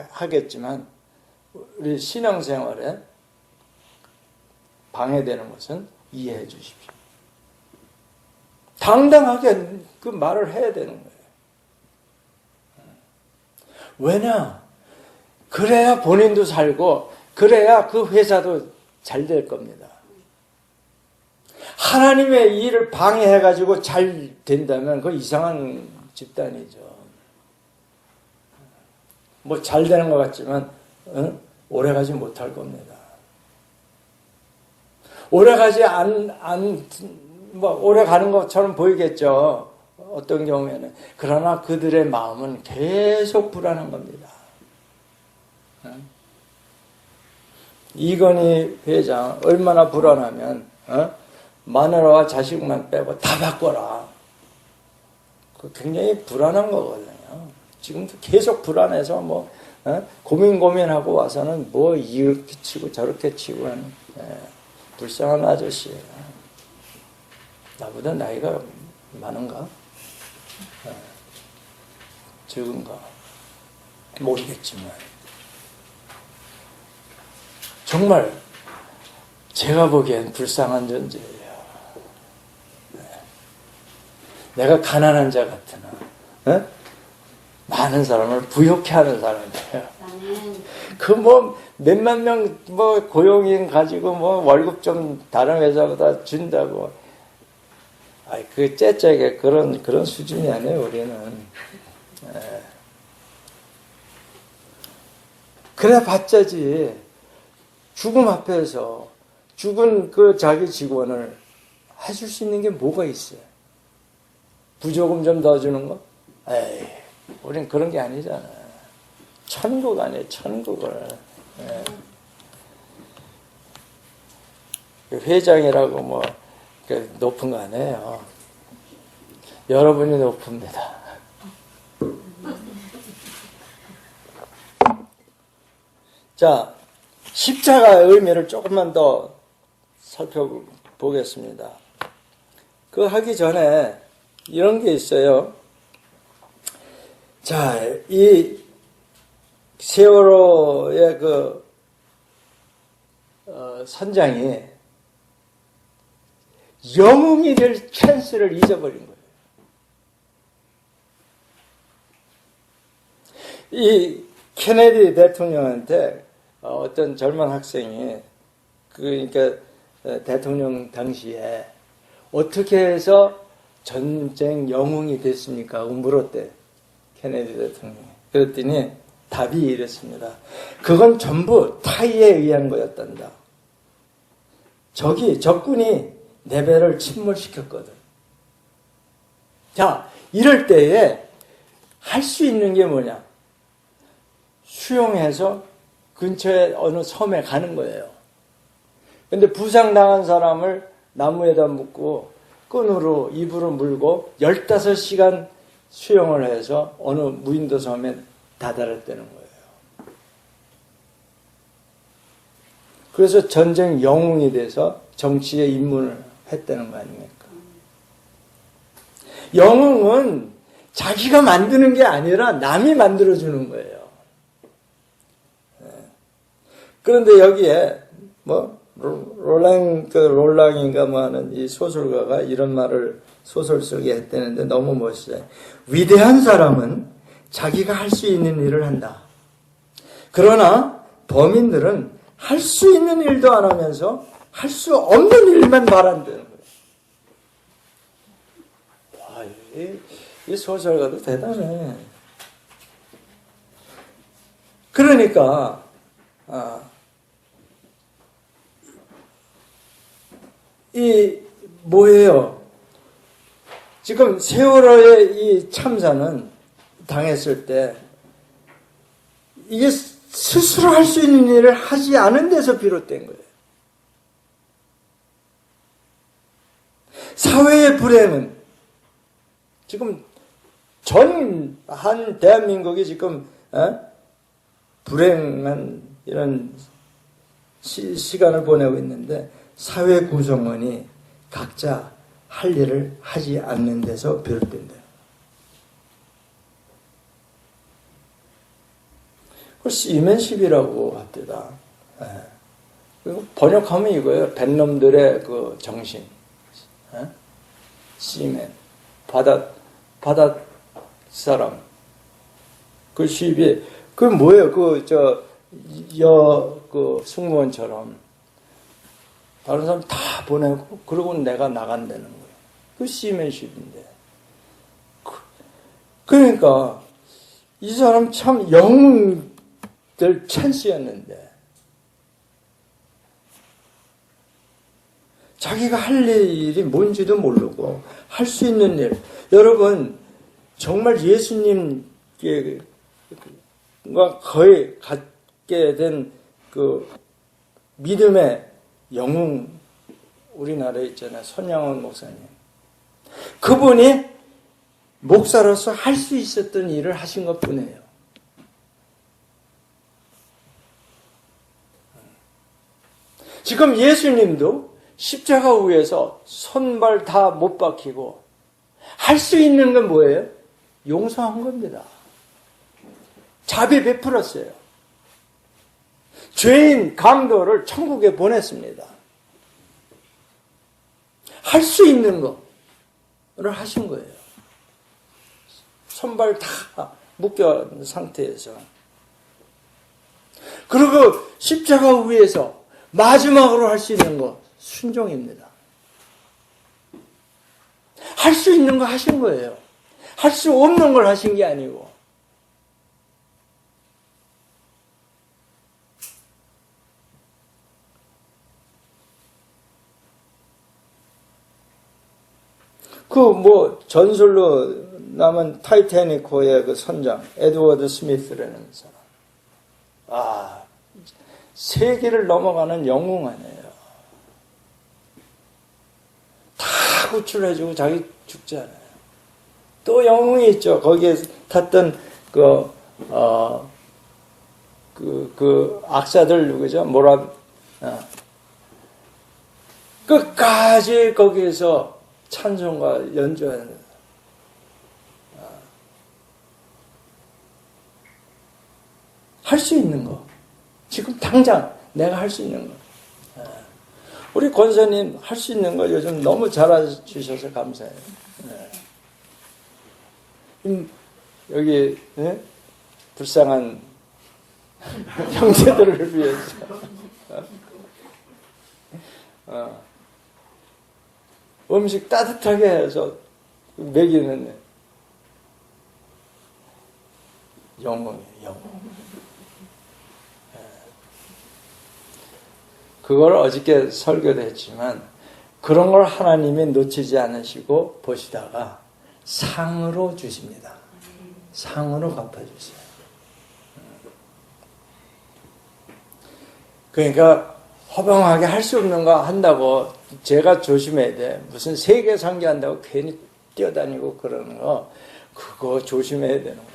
하겠지만 우리 신앙생활에 방해되는 것은 이해해 주십시오. 당당하게 그 말을 해야 되는 거예요. 왜냐? 그래야 본인도 살고 그래야 그 회사도 잘 될 겁니다. 하나님의 일을 방해해가지고 잘 된다면 그건 이상한 집단이죠. 뭐 잘 되는 것 같지만 오래가지 못할 겁니다. 오래가지 오래 가는 것처럼 보이겠죠. 어떤 경우에는. 그러나 그들의 마음은 계속 불안한 겁니다. 이건희 회장 얼마나 불안하면 마누라와 자식만 빼고 다 바꿔라. 그 굉장히 불안한 거거든요. 지금도 계속 불안해서 고민하고 와서는 뭐 이렇게 치고 저렇게 치고 하는 불쌍한 아저씨예요. 나보다 나이가 많은가? 적은가? 모르겠지만 정말 제가 보기엔 불쌍한 존재예요. 내가 가난한 자 같으나 많은 사람을 부욕해 하는 사람이에요. 그 몇만 명 고용인 가지고 월급 좀 다른 회사보다 준다고. 그 째째게 그런 수준이 아니에요, 우리는. 그래 봤자지. 죽음 앞에서 죽은 그 자기 직원을 해줄 수 있는 게 뭐가 있어요? 부조금 좀 더 주는 거? 에이, 우린 그런 게 아니잖아. 천국 아니에요, 천국을. 회장이라고 높은 거 아니에요. 여러분이 높습니다. 자, 십자가의 의미를 조금만 더 살펴보겠습니다. 그 하기 전에 이런 게 있어요. 자, 이 세월호의 선장이 영웅이 될 찬스를 잊어버린 거예요. 이 케네디 대통령한테 어떤 젊은 학생이 그러니까 대통령 당시에 어떻게 해서 전쟁 영웅이 됐습니까? 물었대. 케네디 대통령이. 그랬더니 답이 이랬습니다. 그건 전부 타의에 의한 거였단다. 적군이 내 배를 침몰시켰거든. 자, 이럴 때에 할 수 있는 게 뭐냐? 수용해서 근처에 어느 섬에 가는 거예요. 근데 부상당한 사람을 나무에다 묶고 끈으로 입으로 물고 15시간 수영을 해서 어느 무인도 섬에 다다랐다는 거예요. 그래서 전쟁 영웅이 돼서 정치에 입문을 했다는 거 아닙니까? 영웅은 자기가 만드는 게 아니라 남이 만들어주는 거예요. 그런데 여기에 롤랑인가 하는 이 소설가가 이런 말을 소설 속에 했다는데 너무 멋있어요. 위대한 사람은 자기가 할 수 있는 일을 한다. 그러나 범인들은 할 수 있는 일도 안 하면서 할 수 없는 일만 말한다는 거예요. 와, 이 소설가도 대단해. 그러니까 뭐예요? 지금 세월호의 이 참사는 당했을 때 이게 스스로 할 수 있는 일을 하지 않은 데서 비롯된 거예요. 사회의 불행은 지금 전 한 대한민국이 지금 불행한 이런 시간을 보내고 있는데 사회 구성원이 각자 할 일을 하지 않는 데서 비롯된다. 그걸 시맨십이라고 합니다. 번역하면 이거예요. 뱃놈들의 그 정신. 씨맨. 바닷 사람. 그 시비. 그 뭐예요? 그 승무원처럼. 다른 사람 다 보내고, 그러고 내가 나간다는 거예요. 그 씨맨십인데. 그러니까, 이 사람 참 영웅들 찬스였는데, 자기가 할 일이 뭔지도 모르고, 할 수 있는 일. 여러분, 정말 예수님과 거의 갖게 된 그 믿음의 영웅, 우리나라에 있잖아요. 손양원 목사님. 그분이 목사로서 할 수 있었던 일을 하신 것 뿐이에요. 지금 예수님도 십자가 위에서 손발 다 못 박히고 할 수 있는 건 뭐예요? 용서한 겁니다. 자비 베풀었어요. 죄인 강도를 천국에 보냈습니다. 할 수 있는 거를 하신 거예요. 손발 다 묶여 상태에서. 그리고 십자가 위에서 마지막으로 할 수 있는 거 순종입니다. 할 수 있는 거 하신 거예요. 할 수 없는 걸 하신 게 아니고. 전설로 남은 타이타닉호의 그 선장, 에드워드 스미스라는 사람. 세계를 넘어가는 영웅 아니에요. 다 구출해주고 자기 죽잖아요. 또 영웅이 있죠. 거기에 탔던 그 악사들 누구죠? 끝까지 거기에서 찬송과 연주하는. 할 수 있는 거. 지금 당장 내가 할 수 있는 거. 우리 권사님 할 수 있는 거 요즘 너무 잘해주셔서 감사해요. 여기 불쌍한 형제들을 위해서 음식 따뜻하게 해서 먹이는 영웅이에요. 영웅. 그걸 어저께 설교도 했지만 그런 걸 하나님이 놓치지 않으시고 보시다가 상으로 주십니다. 상으로 갚아주세요. 그러니까 허방하게 할 수 없는 거 한다고 제가 조심해야 돼. 무슨 세계 선교한다고 괜히 뛰어다니고 그러는 거 그거 조심해야 되는 거예요.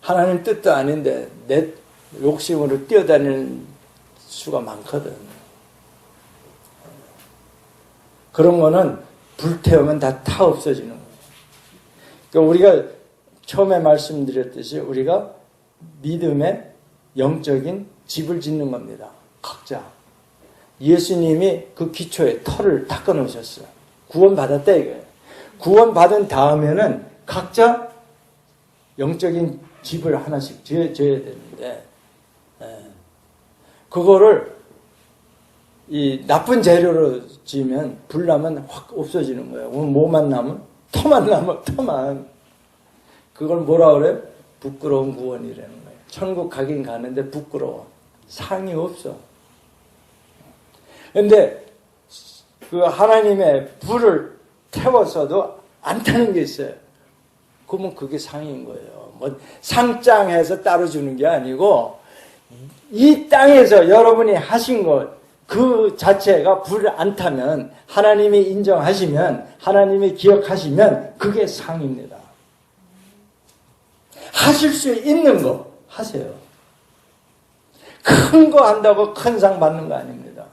하나님 뜻도 아닌데 내 욕심으로 뛰어다니는 수가 많거든. 그런 거는 불태우면 다 없어지는 거예요. 그러니까 우리가 처음에 말씀드렸듯이 우리가 믿음의 영적인 집을 짓는 겁니다. 각자. 예수님이 그 기초에 터를 닦아 놓으셨어요. 구원받았다 이거예요. 구원받은 다음에는 각자 영적인 집을 하나씩 지어야 되는데 그거를 이 나쁜 재료로 지으면 불나면 확 없어지는 거예요. 뭐만 남은? 터만 남은 터만. 그걸 뭐라 그래요? 부끄러운 구원이라는 거예요. 천국 가긴 가는데 부끄러워. 상이 없어. 근데 그 하나님의 불을 태웠어도 안 타는 게 있어요. 그러면 그게 상인 거예요. 뭐 상장해서 따로 주는 게 아니고 이 땅에서 여러분이 하신 것 그 자체가 불을 안 타면 하나님이 인정하시면 하나님이 기억하시면 그게 상입니다. 하실 수 있는 거 하세요. 큰 거 한다고 큰 상 받는 거 아닙니다.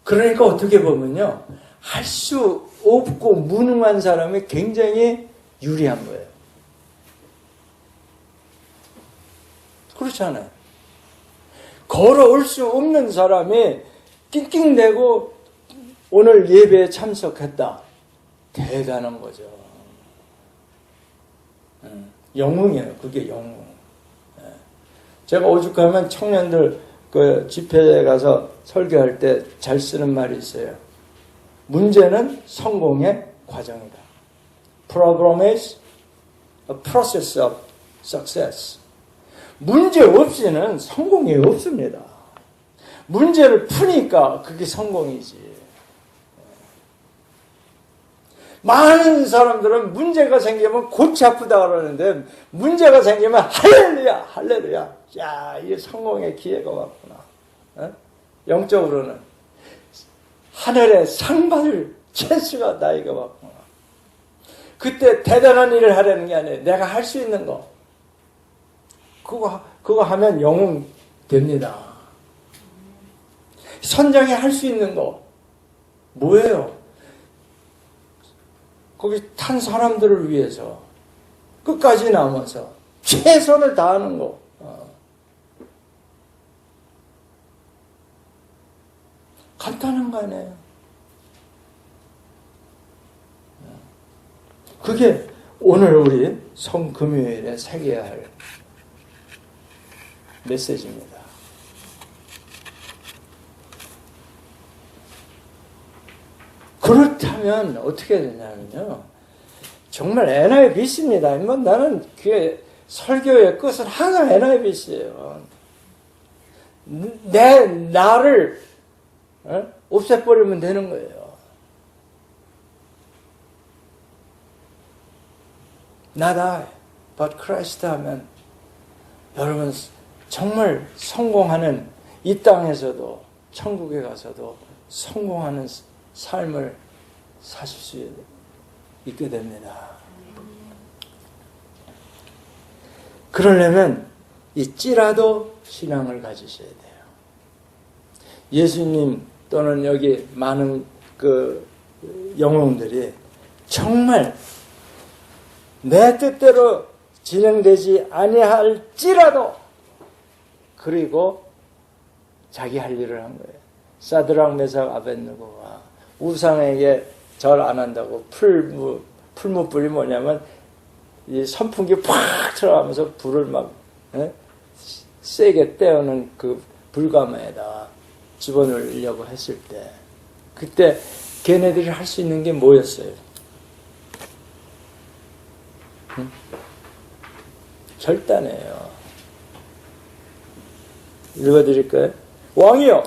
그러니까 어떻게 보면요. 할 수 없고 무능한 사람이 굉장히 유리한 거예요. 그렇잖아요. 걸어올 수 없는 사람이 낑낑대고 오늘 예배에 참석했다. 대단한 거죠. 영웅이에요. 그게 영웅. 제가 오죽하면 청년들 그 집회에 가서 설교할 때 잘 쓰는 말이 있어요. 문제는 성공의 과정이다. Problem is a process of success. 문제 없이는 성공이 없습니다. 문제를 푸니까 그게 성공이지. 많은 사람들은 문제가 생기면 골치 아프다 그러는데 문제가 생기면 할렐루야 할렐루야. 야, 이게 성공의 기회가 왔구나. 어? 영적으로는 하늘에 상 받을 찬스가 나에게 왔구나. 그때 대단한 일을 하려는 게 아니에요. 내가 할 수 있는 거. 그거 하면 영웅 됩니다. 선장이 할 수 있는 거 뭐예요? 거기 탄 사람들을 위해서 끝까지 남아서 최선을 다하는 거. 간단한 거 아니에요. 그게 오늘 우리 성금요일에 새겨야 할 메시지입니다. 그렇다면 어떻게 되냐면요. 정말 NIBC입니다. 나는 그게 설교의 끝은 항상 NIBC예요. 나를 없애버리면 되는 거예요. 나다, but Christ 하면 여러분 정말 성공하는 이 땅에서도 천국에 가서도 성공하는 삶을 사실 수 있게 됩니다. 그러려면 이 찌라도 신앙을 가지셔야 돼요. 예수님 또는 여기 많은 그 영웅들이 정말 내 뜻대로 진행되지 아니할지라도 그리고 자기 할 일을 한 거예요. 사드락 메삭 아벳느고가 우상에게 절 안 한다고 풀무불이 뭐냐면 이 선풍기 팍 들어가면서 불을 막 세게 떼어는 그 불가마에다가 집어넣으려고 했을 때 그때 걔네들이 할 수 있는 게 뭐였어요? 결단해요. 읽어드릴까요? 왕이요,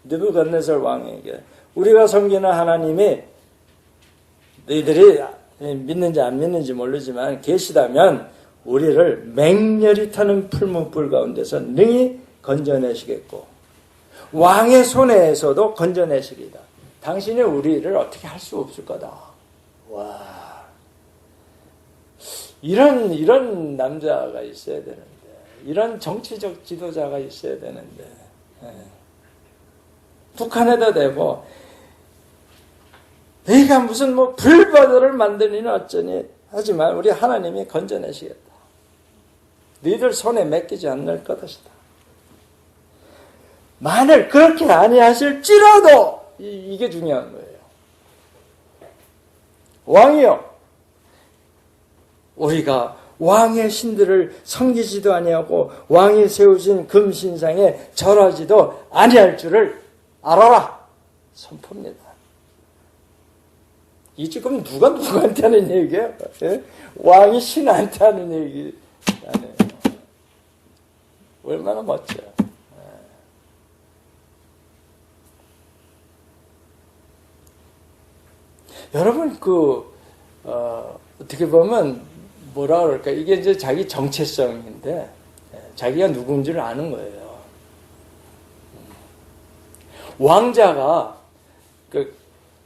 느부갓네살 왕에게 우리가 섬기는 하나님이 너희들이 믿는지 안 믿는지 모르지만 계시다면 우리를 맹렬히 타는 풀무불 가운데서 능히 건져내시겠고 왕의 손에서도 건져내시리다. 당신이 우리를 어떻게 할 수 없을 거다. 와, 이런 남자가 있어야 되는데, 이런 정치적 지도자가 있어야 되는데, 북한에다 대고 내가 무슨 뭐 불바다를 만드니는 어쩌니 하지만 우리 하나님이 건져내시겠다. 너희들 손에 맡기지 않을 것이다. 만일 그렇게 아니하실지라도 이게 중요한 거예요. 왕이요, 우리가 왕의 신들을 섬기지도 아니하고 왕이 세우신 금신상에 절하지도 아니할 줄을 알아라. 선포입니다. 이 지금 누가 누구한테 하는 얘기예요? 예? 왕이 신한테 하는 얘기 아니에요. 얼마나 멋져요. 여러분 어떻게 보면 뭐라 그럴까, 이게 이제 자기 정체성인데 자기가 누군지를 아는 거예요. 왕자가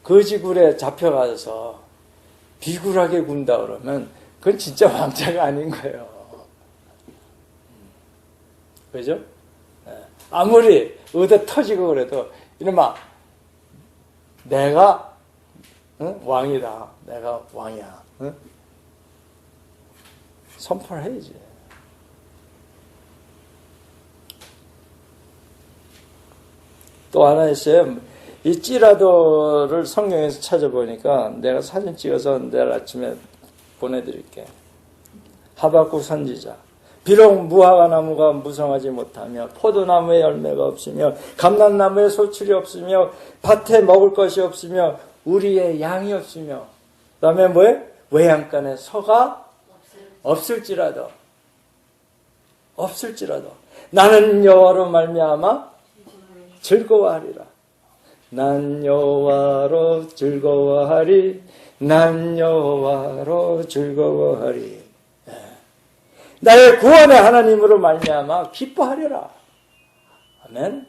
거지굴에 잡혀가서 비굴하게 군다 그러면 그건 진짜 왕자가 아닌 거예요. 그죠? 아무리 얻어 터지고 그래도 이놈아 내가 왕이다. 내가 왕이야. 선포를 해야지. 또 하나 있어요. 이 찌라도를 성경에서 찾아보니까 내가 사진 찍어서 내일 아침에 보내드릴게. 하박국 선지자. 비록 무화과 나무가 무성하지 못하며 포도나무에 열매가 없으며 감람나무에 소출이 없으며 밭에 먹을 것이 없으며 우리의 양이 없으며 그다음에 뭐예요? 외양간에 소가 없을지라도 나는 여호와로 말미암아 즐거워하리라. 난 여호와로 즐거워하리. 난 여호와로 즐거워하리. 나의 구원의 하나님으로 말미암아 기뻐하리라. 아멘.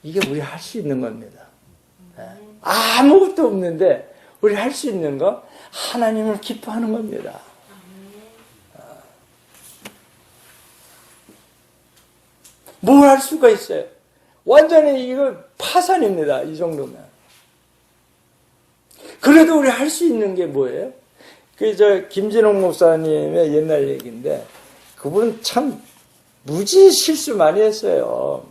이게 우리 할 수 있는 겁니다. 아무것도 없는데 우리 할 수 있는 거 하나님을 기뻐하는 겁니다. 뭘 할 수가 있어요? 완전히 이거 파산입니다. 이 정도면. 그래도 우리 할 수 있는 게 뭐예요? 김진홍 목사님의 옛날 얘기인데, 그분 참 무지 실수 많이 했어요.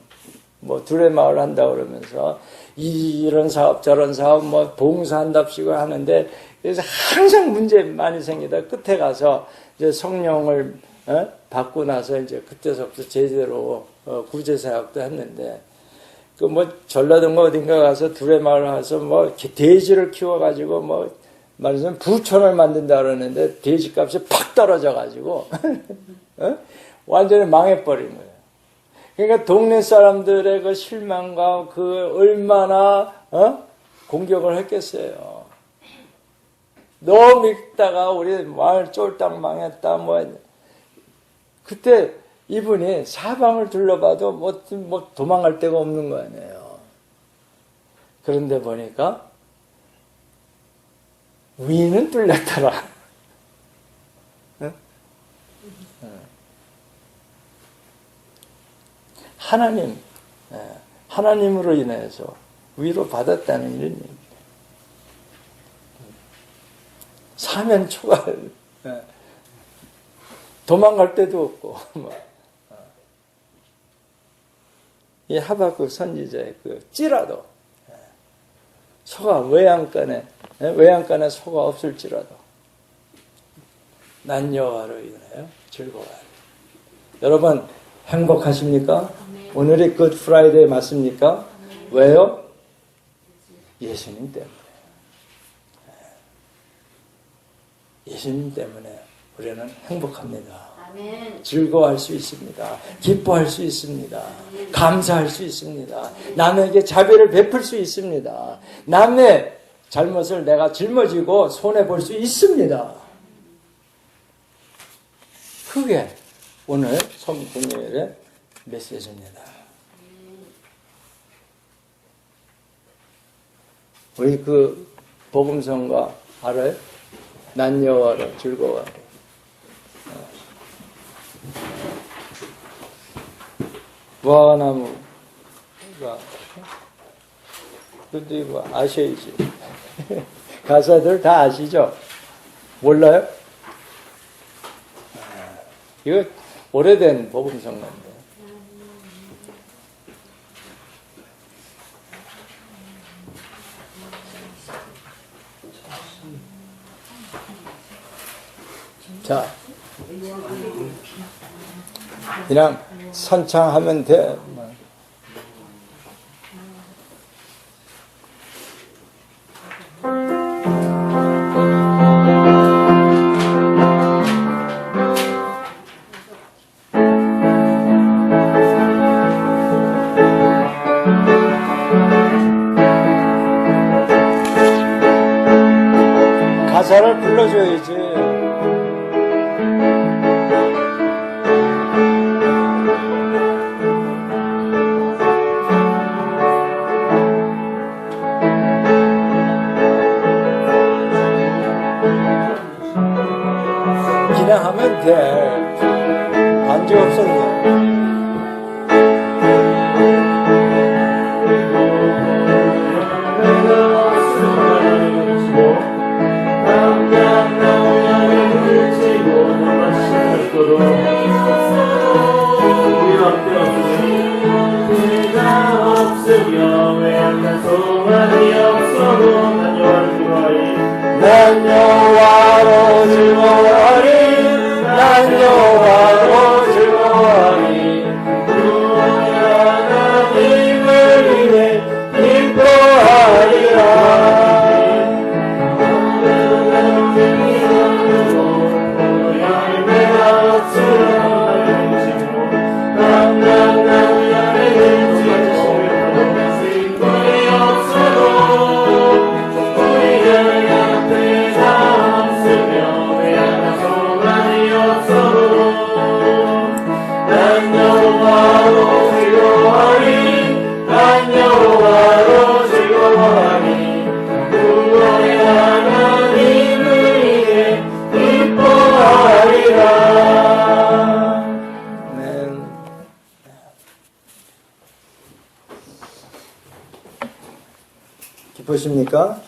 뭐, 두레마을 한다고 그러면서, 이런 사업, 저런 사업, 뭐, 봉사한답시고 하는데, 그래서 항상 문제 많이 생기다 끝에 가서, 이제 성령을, 받고 나서 이제 그때서부터 제대로, 구제사역도 했는데, 전라도인가 어딘가 가서 두레마을 가서 돼지를 키워가지고 말하자면 부촌을 만든다 그러는데 돼지 값이 팍 떨어져가지고 완전히 망해버린 거예요. 그러니까 동네 사람들의 그 실망과 얼마나 공격을 했겠어요. 너무 믿다가 우리 마을 쫄딱 망했다 그때 이분이 사방을 둘러봐도 도망갈 데가 없는 거 아니에요. 그런데 보니까 위는 뚫렸더라. 하나님으로 인해서 위로 받았다는 이런 얘기. 사면 초갈. 도망갈 데도 없고. 이 하박국 선지자의 찌라도 소가 외양간에 소가 없을지라도 난 여호와로 인하여 즐거워하리. 여러분 행복하십니까? 오늘이 굿 프라이데이 맞습니까? 왜요? 예수님 때문에. 예수님 때문에 우리는 행복합니다. 즐거워할 수 있습니다. 기뻐할 수 있습니다. 감사할 수 있습니다. 남에게 자비를 베풀 수 있습니다. 남의 잘못을 내가 짊어지고 손해볼 수 있습니다. 그게 오늘 성금요일의 메시지입니다. 우리 복음성가 알아요? 난 여호와로 즐거워하리. 무화과나무가 그것도 이거 아셔야지. 가사들 다 아시죠? 몰라요? 이거 오래된 복음성가인데. 자, 그냥 선창하면 돼. 가사를 불러줘야지. 그냥 하면 돼. 반주 없었네. 우리와 함께 기쁘십니까?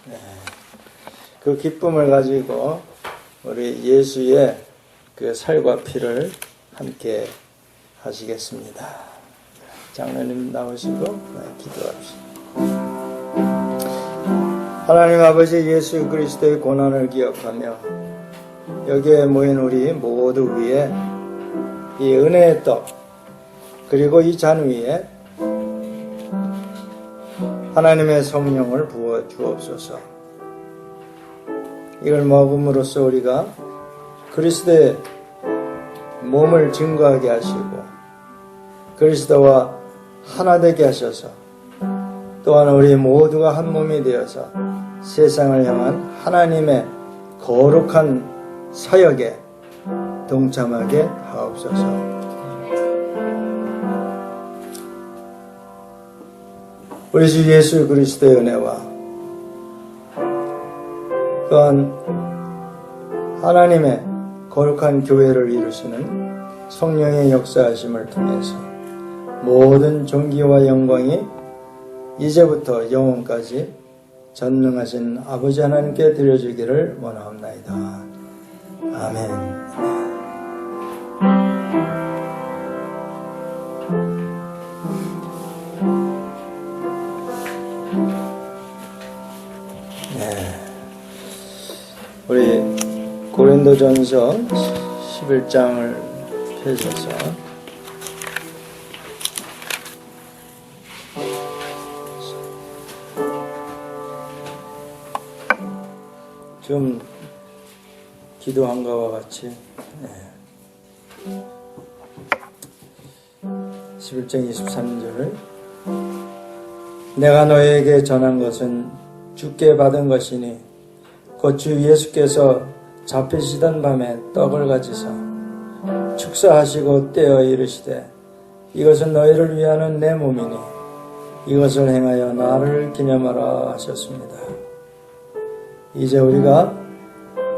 네. 그 기쁨을 가지고 우리 예수의 그 살과 피를 함께 하시겠습니다. 장로님 나오시고 기도합시다. 하나님 아버지 예수 그리스도의 고난을 기억하며 여기에 모인 우리 모두 위에 이 은혜의 떡 그리고 이 잔 위에 하나님의 성령을 부어 주옵소서. 이걸 먹음으로써 우리가 그리스도의 몸을 증거하게 하시고 그리스도와 하나 되게 하셔서 또한 우리 모두가 한 몸이 되어서 세상을 향한 하나님의 거룩한 사역에 동참하게 하옵소서. 우리 주 예수 그리스도의 은혜와 또한 하나님의 거룩한 교회를 이루시는 성령의 역사하심을 통해서 모든 존귀와 영광이 이제부터 영원까지 전능하신 아버지 하나님께 드려지기를 원하옵나이다. 아멘. 우리 고린도전서 11장을 펴셔서 좀 기도한 것과 같이 11장 23절 내가 너에게 전한 것은 주께 받은 것이니 곧 주 예수께서 잡히시던 밤에 떡을 가지사 축사하시고 떼어 이르시되 이것은 너희를 위하는 내 몸이니 이것을 행하여 나를 기념하라 하셨습니다. 이제 우리가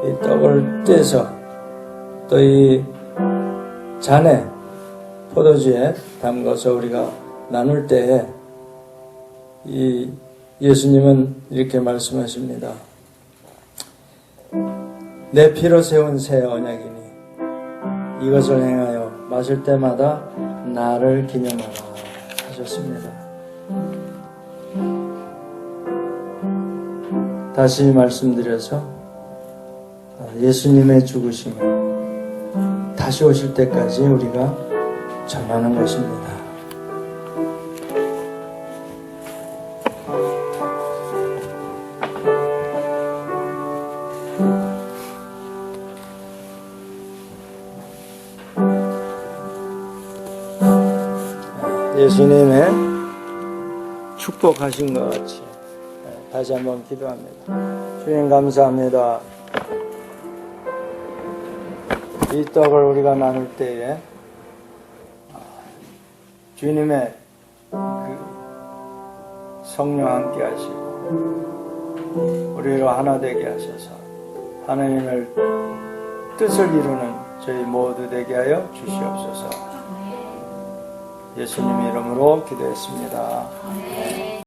이 떡을 떼서 또 이 잔에 포도주에 담가서 우리가 나눌 때에 이 예수님은 이렇게 말씀하십니다. 내 피로 세운 새 언약이니 이것을 행하여 마실 때마다 나를 기념하라 하셨습니다. 다시 말씀드려서 예수님의 죽으심을 다시 오실 때까지 우리가 전하는 것입니다. 예수님의 축복하신 것 같이 다시 한번 기도합니다. 주님 감사합니다. 이 떡을 우리가 나눌 때에 주님의 그 성령 함께 하시고 우리로 하나 되게 하셔서 하나님의 뜻을 이루는 저희 모두 되게 하여 주시옵소서. 예수님 이름으로 기도했습니다.